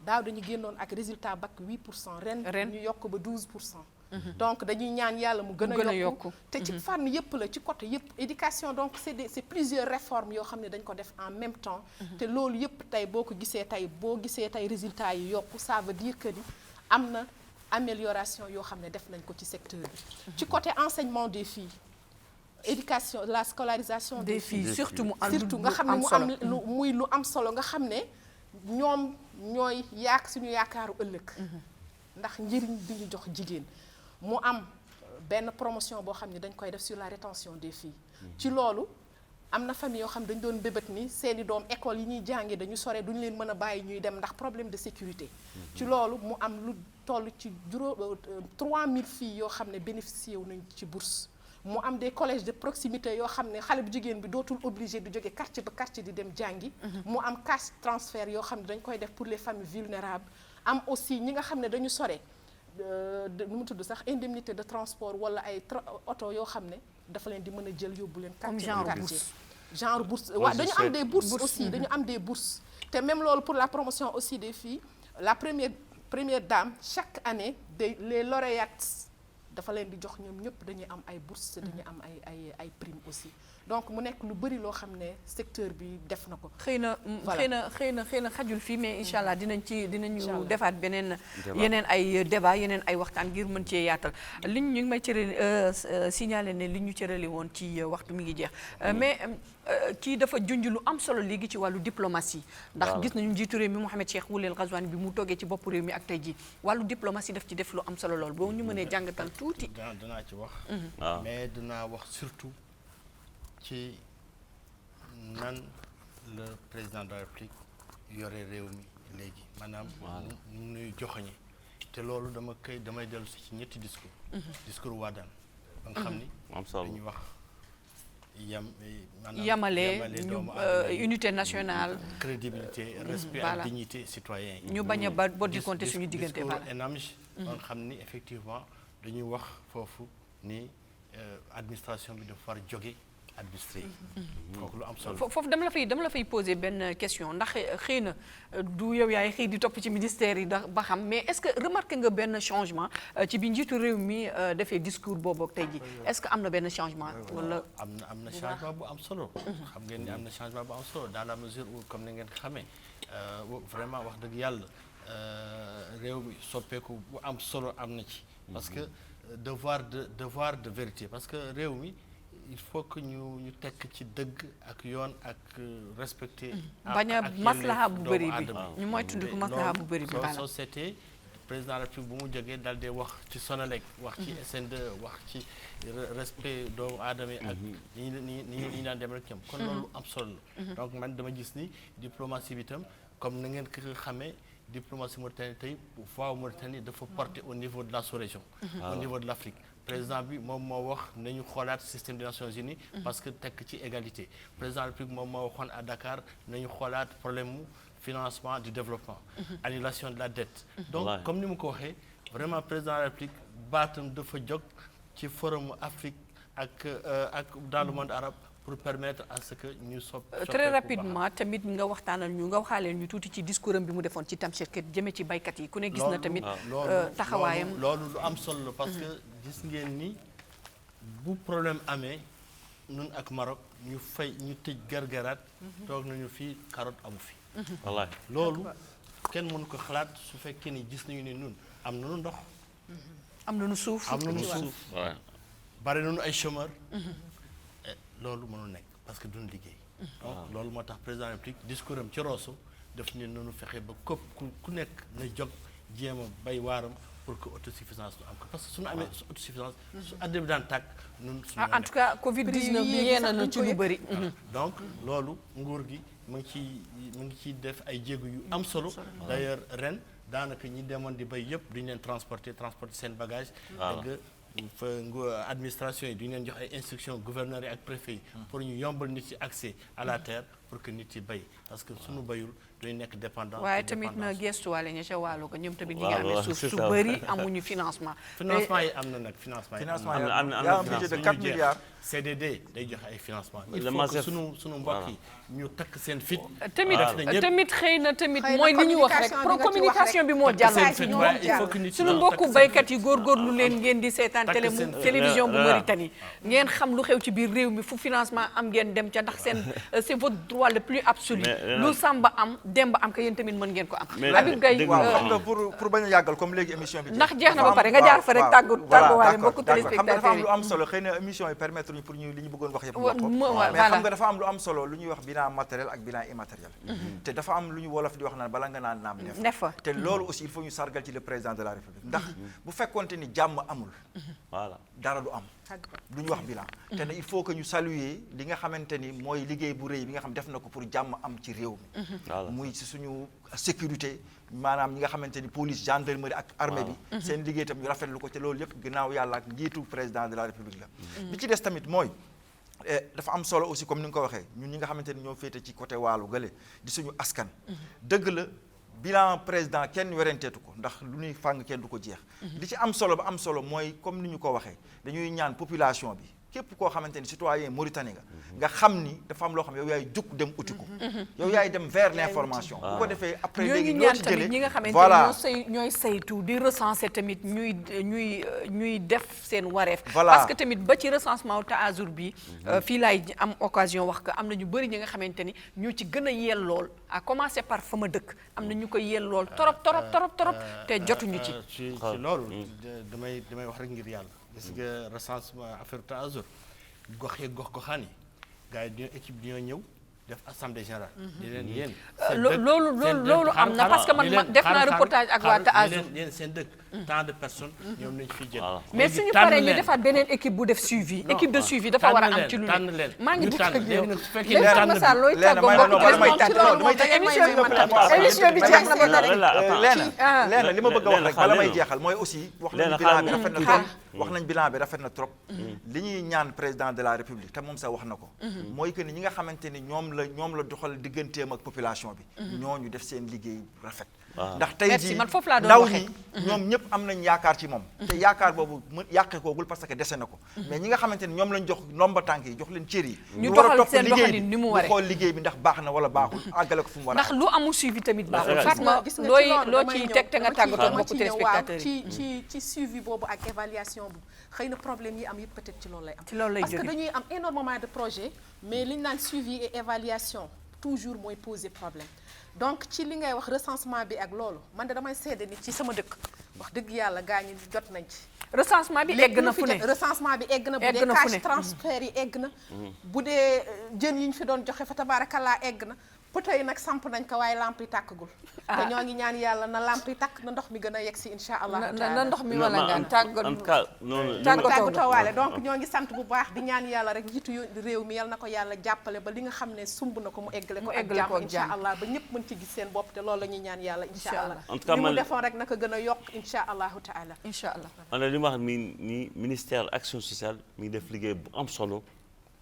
daaw dañu génnoon ak résultat bac 8%. ren ñu yokk ba 12%. donc dañuy ñaan yàlla mu gën a yokku te ci fànn yëpp la ci côté yëpp éducation donc c'est plusieurs réformes yoo xam ne dañ ko def en même temps. te loolu yëpp tey boo gisee tey résultats yi yokku ça veut dire que ni am na amélioration yoo xam ne def nañ ko ci secteur bi. ci côté enseignement des filles éducation la scolarisation des filles surtout nga xam ne lu am solo nga xam ne ñoom ñooy suñu yaakaaru ëllëg. ndax njëriñ bi ñu jox jigéen mu am benn promotion boo xam ne dañ koy def sur la rétention des filles. ci loolu am na famille yoo xam ne dañu doon bébét ni seeni doom école yi ñuy jàngee dañu sore duñu leen mën a bàyyi ñuy dem ndax problème de sécurité. ci loolu mu am lu toll ci 3000 filles yoo xam ne bénéficié wu nañ ci bourse. mu am des collèges de proximité yoo xam ne xale bu jigéen bi dootul obligé di jóge quartier ba quartier di dem jàngi. mu am cash transfert yoo xam ne dañ koy def pour les familles vulnérables. am aussi ñi nga xam ne dañu sore nu mu tudd sax indemnité de transport wala ay oto yoo xam ne dafa leen di mën a jël yóbbu leen quartier genre bourse waaw dañu am des bourses aussi dañu am des bourses te même loolu pour la promotion aussi des filles la première dame chaque année les lauréates dafa leen di jox ñoom ñëpp dañuy am ay bourses dañuy am ay primes aussi donc mu nekk lu bëri loo xam ne secteur bi def na ko. xëy na xajul fii mais incha allah dinañu defaat yeneen ay débat yeneen ay waxtaan ngir mën cee yaatal ñu ngi may signalé ne li ñu cërale woon ci waxtu mi ngi jeex mais kii dafa junj lu am solo léegi ci wàllu diplomatie. ndax gis nañu njiitu réew mi Mohamed Cheikh Ould El Ghazouani bi mu toogee ci bopp réew mi ak tey jii wàllu diplomatie daf ci def lu am solo lool boo ñu mënee jàngatal tuuti. dinaa ci wax. mais dinaa wax surtout. ci nan le président de la République yore réew mi léegi maanaam nu nuy joxoñe te loolu damay dellu si ci ñetti discours Wadane ba nga xam ni dañuy wax yamale unité nationale crédibilité respect ak dignité citoyen yi ñu bañ a boddi compter suñu diggante discours ENAMJ ba nga xam ni effectivement dañuy wax foofu ni administration bi dafa war jóge administré kooku lu am solo foofu dama la fay poser benn question ndax xëy na du yow yaay xëy di topp ci ministère yi ba xam mais est-ce que remarqué nga benn changement ci bi njiitu réew mi defee discours boobu ak tey ji est-ce que am na benn changement wala am na changement bu am solo xam ngeen ni am na changement bu am solo dans la mesure où comme ni ngeen xamee vraiment wax dëgg yàlla réew mi soppeeku bu am solo am na ci parce que devoir de vérité parce que réew mi il faut que ñu tekk ci dëgg ak yoon ak respecter. bañ a maslaha bu bëri bi ñu mooy tudd ko maslaha bu bëri bi. société président de la République bu mu jógee daal di wax ci Sonalek wax ci SN2 wax ci respect doomu aadama yi ak ni ñu daan dem rek ñoom. kon loolu am solo la. donc man dama gis ni diplomatie bi itam comme na ngeen ko xamee. diplomatie Mauritanie tey voix Mauritanie dafa porter au niveau de la sous-région. au niveau de l'Afrique. président bi moom moo wax nañu xoolaat système des Nations Unies parce que tekk ci égalité président de la République moom moo waxoon à Dakar nañu xoolaat problème mu financement du développement annulation de la dette donc comme ni mu ko waxee vraiment président de la République baatam dafa jóg ci forum Afrique ak dans le monde arabe pour permettre à ce que ñu très rapidement tamit nga waxtaanal ñu nga waxaaleel ñu tuuti ci discours am bi mu defoon ci Tamsir jëmee ci baykat yi ku ne gis na tamit taxawaayam loolu lu am solo la parce que gis ngeen ni bu problème amee ñun ak Maroc ñu tëj gargaraat toog nañu fii carotte amu fi wallaay loolu kenn mënu ko xalaat su fekkee ni gis nañu ne ñun am nañu ndox am nañu suuf bari nañu ay chômeurs loolu mënul nekk parce que duñu liggéey donc loolu moo tax président de la République discours am ci Rosso daf ne nañu fexe ba képp ku nekk na jóg jéem a bay waaram pour que autosuffisance ñu am ko parce que suñu amee autosuffisance su àddina bi daan tàkk ñun suñu en tout cas Covid 19 bi yéena na ci lu bëri donc loolu nguur gi mu ngi ciy def ay jéego yu am solo d'ailleurs ren daanaka ñi demoon di bay yëpp duñu leen transporter seen bagage dëgg fa administration yi duñu leen jox ay instructions gouverneurs yi ak préfet yi pour ñu yombal nit yi accès à la terre pour que nit yi bay parce que suñu bayul duñu nekk dépendant waaye tamit na gestuwaale ña ca wàllu ko ñoom tamit ñi nga amee suuf su bëri amuñu financement yi am na nag financement yi am na budget de 4 milliards CDD day joxe ay financement il faut que sunu mbokk yi ñu takk seen fit tamit xëy na tamit mooy li ñu wax rek communication bi moo jàll suñu mbokku baykat yi góorgóorlu leen ngeen di seetaan télévision bu Mauritanie ngeen xam lu xew ci biir réew mi fu financement am ngeen dem ca ndax seen c'est votre droit le plus absolu lu Samba am Demba am ka yéen tamit mën ngeen ko am Habib Gaye waaw xam nga pour bañ a yàggal comme léegi émission bi ndax jeex na ba pare nga jaar fa rek tàgguwaale mbokku téléspectateurs dafa am lu am solo xëy na émission yi permettre ñu pour ñu li ñu bëggoon wax yëpp wax ko mais xam nga dafa am lu am solo lu ñuy wax bilan matériel ak bilan immatériel te dafa am lu ñu wolof di wax naan bala nga naan naam ne fa te loolu aussi il faut ñu sargal ci le président de la République ndax bu fekkonte ni jàmm amul voilà dara du am du ñu wax bilan te ne il faut que ñu saluer li nga xamante ni mooy liggéey bu rëy bi nga xam def na ko pour jàmm am ci réew mi muy ci suñu sécurité maanaam ñi nga xamante ni police gendarmerie ak armée bi seen liggéey tam ñu rafetlu ko te loolu yëpp ginnaaw yàlla ak njiitu président de la République la bi ci des tamit mooy dafa am solo aussi comme ni nga ko waxee ñun ñi nga xamante ni ñoo féete ci côté waalu gële di suñu askan dëgg la bilan président kenn werenteetu ko ndax lu ñuy fàng kenn du ko jeex li ci am solo ba am solo mooy comme ni ñu ko waxee dañuy ñaan population bi képp koo xamante ni citoyen Mauritanie nga xam ni dafa am loo xam yow yaay jug dem uti ko yow yaay dem vers l'information bu ko defee après léegi ñoo ngi ñaan tamit ñi nga xamante ni ñooy saytu di recenser tamit ñuy def seen wareef parce que tamit ba ci recensement Taazour bi fii laay am occasion wax que am na ñu bëri ñi nga xamante ni ñoo ci gën a yellool à commencer par fa ma dëkk am na ñu ko yellool torop te jotuñu ci loolu damay wax rek ngir yàlla gis nga recensement affaire Taazour gox yeeg gox-goxaan yi gars yi dañoo équipe dañoo ñëw def assemblée générale. di leen yéen. loolu am na parce que man def naa reportage ak waa Taazour. yéen seen dëkk. tant de personnes ñoom nañ fi jël. mais suñu paree ñu defaat beneen équipe bu def suivi. équipe de suivi dafa war a am ci lu ne. maa ngi dikk ak yow léegi nag looy tàggoo mbokk émission bi jeex na ba tare. leena li ma bëgg a wax rek bala may jeexal mooy aussi wax nañ bilan bi rafet na trop. wax nañ bilan bi rafet na trop. li ñuy ñaan président de la république te moom sax wax na ko. mooy que ni ñi nga xamante ni ñoom la doxal digganteem ak population bi. ñooñu def seen liggéey rafet. ndax tey jii ndaw ñi ñoom ñëpp am nañ yaakaar ci moom te yaakaar boobu yàqekoogul parce que dese na ko mais ñi nga xamante ni ñoom lañ jox ndomba tànk yi jox leen cër yi ñu war a topp liggéey bi ñu xool liggéey bi ndax baax na wala baaxul àggale ko fu mu war a ndax lu amul suivi tamit baaxul Fatma loo ciy teg te nga tàggatoo mbokku téléspectateurs yi ci suivi boobu ak évaluation bu xëy na problème yi am yëpp peut-être ci loolu lay am ci loolu lay parce que dañuy am énormément de projets mais li ñu naan suivi et évaluation toujours mooy poser problème donc ci li ngay wax recensement bi ak loolu man de damay seede ni ci sama dëkk wax dëgg yàlla gaa ñi jot nañ ci. recensement bi egg na fu ne recensement bi egg na bu dee cash transfert yi egg na. bu dee jën yi ñu fi doon joxe fa tabaarakallaa egg na pëtëy nag samp nañ ko waaye lamp yi tàkkagul. te ñoo ngi ñaan yàlla na lamp yi tàkk na ndox mi gën a yegg si incha allah. na ndox mi wala ngaan tàggatoo waale donc ñoo ngi sant bu baax di ñaan yàlla rek njiitu réew mi yal na ko yàlla jàppale ba li nga xam ne sumb na ko mu eggale ko ak jàmm incha allah ba ñëpp mën ci gis seen bopp te loolu la ñuy ñaan yàlla incha allah li mu defoon rek naka gën a yokk incha allahu taala incha allah ana li ma wax ni ministère action sociale mi ngi def liggéey bu am solo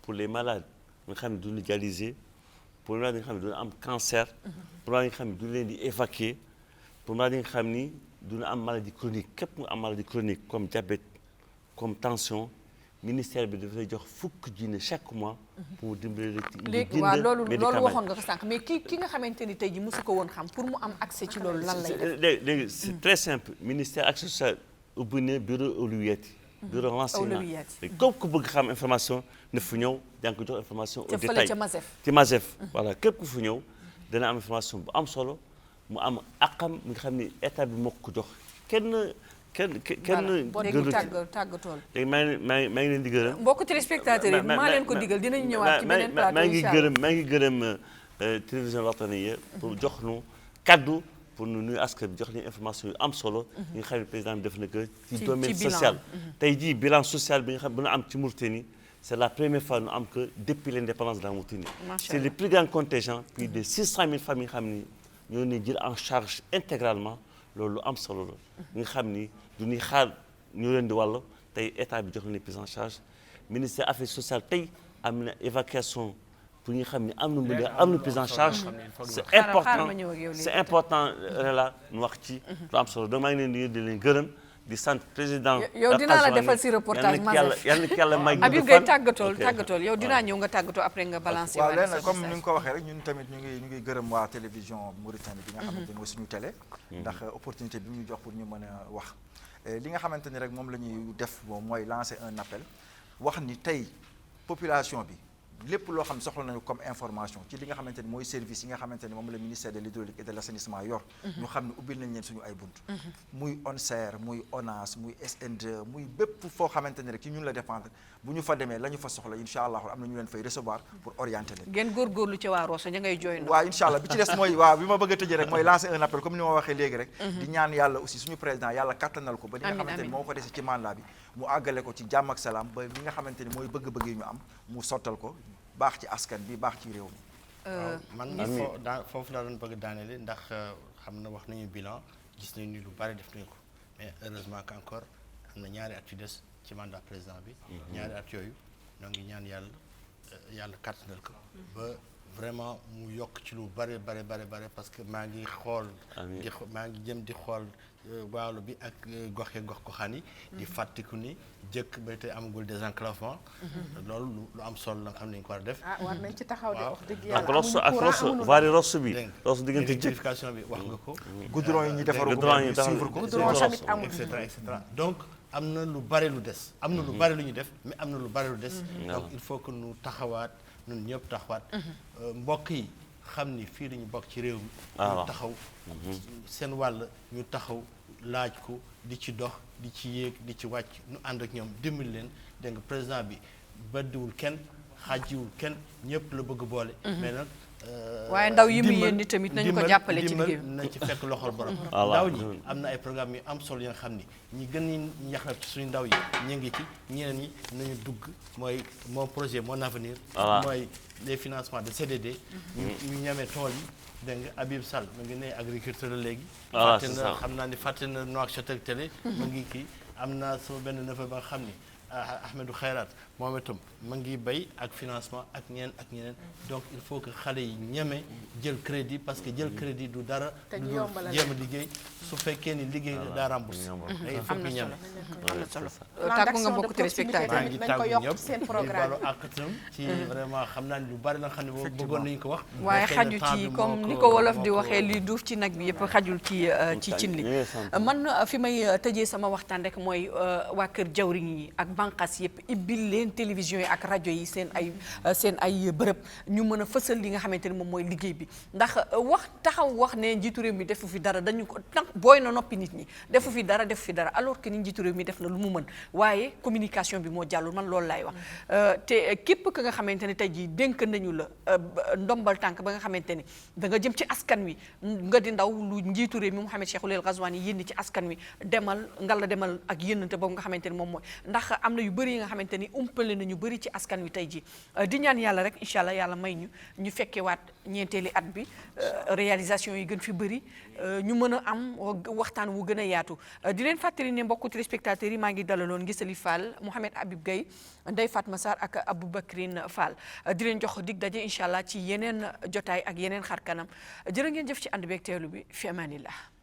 pour les malades nga xam ne duñu dialysé pour malade yi nga xam ne dina am cancer pour malade yi nga xam ne du leen di évacuer pour malade yi nga xam ni dina am maladie chronique képp nga am maladie chronique comme diabète comme tension ministère bi dafay jox fukk junni chaque mois pour mu dimbali léegi waaw loolu waxoon nga ko sànq mais ki nga xamante ni tey ji mosu ko woon xam pour mu am accès ci loolu lan lay def léegi c'est très simple ministère action sociale ubbi na bureau Oluwiyati bureau renseignement képp ku bëgg xam information na fu ñëw danga ko jox information au détail ci Mazef voilà képp ku fu ñëw dana am information bu am solo mu am aqam mi nga xam ni état bi moo ko jox kenn léegi tàggatool léegi maa ngi leen di gërëm mbokk téléspectateurs yi maa leen ko digal dinañ ñëwaat ci beneen plateau maa ngi gërëm télévision Wataniya pour jox nu kaddu pour nu nuyu askan bi jox leen information yu am solo yi nga xam ne président bi def na ko ci domaine social tey jii bilan social bi nga xam ne bu am ci Mauritanie c'est la première fois nu am que depuis l'indépendance de la Mauritanie c'est le plus grand contingent plus de 600 000 familles nga xam ni ñoo ne jël en charge intégralement loolu lu am solo la nga xam ni du ñuy xaar ñu leen di wàll tey état bi jox leen prise en charge ministère affaires sociales tey am na évacuation pour ñu xam ne am na prise en charge c'est important la nu wax ci lu am solo donc maa ngi leen di leen gërëm di sant président yow dinaa la defal si reportage Mazef yal na yàlla may Habib Gaye tàggatool yow dinaa ñëw nga tàggatoo après nga balancer waaw léegi comme ni nga ko waxee rek ñun tamit ñu ngi gërëm waa télévision Mauritanie bi nga xamante ni mooy suñu télé ndax opportunité bi ñu jox pour ñu mën a wax li nga xamante ni rek moom la ñuy def moom mooy lancer un appel wax ni tey population bi lépp loo xam soxla nañu comme information ci li nga xamante ni mooy service yi nga xamante ni moom la ministère de l'hydraulique et de l'assainissement yor ñu xam ne ubbil nañ leen suñu ay bunt muy ONSER muy ONAS muy SN2 muy bépp foo xamante ni rek ci ñun la dépendre bu ñu fa demee la ñu fa soxla incha allah am na ñu leen fay recevoir pour orienter leen ngeen góorgóorlu ci waa Rosso ña ngay jooy na waaw incha allah bi ci des mooy waaw bi ma bëgg a tëjee rek mooy lancer un appel comme ni ma waxee léegi rek di ñaan yàlla aussi suñu président yàlla kattanal ko ba li nga xamante ni moo ko dese ci mandat bi mu àggale ko ci jàmm ak salaam ba li nga xamante ni mooy bëgg-bëgg yi ñu am mu sottal ko baax ci askan bi baax ci réew mi. waaw man foofu laa doon bëgg daaneele ndax xam na wax nañu bilan gis nañu ni lu bari def nañu ko mais heureusement qu'encore am na ñaari at yu des ci mandat président bi. ñaari at yooyu ñoo ngi ñaan yàlla kàttanal ko. ba vraiment mu yokk ci lu bari parce que maa ngi xool. maa ngi jëm di xool waalo bi ak gox-goxaan yi. di fàttiku ni jëkk ba tey amagul désenclavement. loolu lu am solo la nga xam ne ñu ko war a def. war nañ ci taxaw de wax dëgg ak Rosso voirie Rosso bi. Rosso diggante électrification bi wax nga ko. goudron yi ñu defaru suivre ko goudron tamit amul et cetera donc am na lu bari lu des. am na lu bari lu ñu def mais am na lu bari lu des. donc il faut que nu taxawaat ñun ñëpp taxawaat. mbokk yi xam ni fii dañu bokk ci réew mi. ñu taxaw seen wàll ñu taxaw laaj ko di ci dox di ci yéeg di ci wàcc ñu ànd ak ñoom dimbali leen dégg nga président bi baddiwul kenn xaajiwul kenn ñëpp la bëgg boole. mais nag waaye ndaw yi mu yéen tamit nañu ko jàppale ci liggéey nañ ci fekk loxol borom. ndaw ñi am na ay programme yu am solo yi nga xam ni ñi gën ñi yaxlaf ci suñu ndaw yi ñu ngi ci ñeneen ñi nañu dugg mooy mon projet mon avenir. mooy les financements de CDD. ñu ñamee tool yi dégg nga Habib Sall mu ngi ne agriculteur la léegi. fàtte na xam naa ni fàtte na Nouakchott ak Télé. mu ngi kii am naa sama benn neveu ba nga xam ni Ahmedou Khayrat moom itam ma ngi bay ak financement ak ñeneen donc il faut que xale yi ñeme jël crédit parce que jël crédit du dara du jéem a liggéey su fekkee ni liggéey daa remboursé il faut que ñeme am na solo tàggu nga mbokk téléspectateur maa ngi tàggu ñëpp di balu ak itam ci vraiment xam naa ni lu bari la nga xam ne bëggoon nañu ko wax waaye xajul ci comme ni ko wolof di waxee li duuf ci nag bi yëpp xajul ci cin li man fi may tëjee sama waxtaan rek mooy waa kër jawriñ yi ak banqaas yëpp ibbil leen télévision yi ak rajo yi seen ay bërëb ñu mën a fësal li nga xamante ni moom mooy liggéey bi ndax wax ne njiitu réew mi defu fi dara dañu ko tax booy na noppi nit ñi defu fi dara alors que ni njiitu réew mi def na lu mu mën waaye communication bi moo jàllul man loolu laay wax te képp ka nga xamante ni tey jii dénk nañu la ndombal tànk ba nga xamante ni da nga jëm ci askan wi nga di ndaw lu njiitu réew mi Mouhamed Cheikhul El Ghazouani yénn ci askan wi demal nga la demal ak yénnante boobu nga xamante ni moom mooy ndax am na yu bëri yi nga xamante ni umpale na ñu bëri ci askan wi tey ji di ñaan yàlla rek incha allah yàlla may ñu fekkewaat ñeenteeli at bi réalisation yi gën fi bëri ñu mën a am waxtaan wu gën a yaatu di leen fàttali ne mbokku téléspectateurs yi maa ngi dalaloon Ngisali Fall Mouhamed Habib Gueye Ndeye Fatma Sarr ak Aboubacrine Fall di leen jox dig daje incha allah ci yeneen jotaay ak yeneen xar kanam jërë ngeen jëf ci ànd beeg teelu bi fi amanillah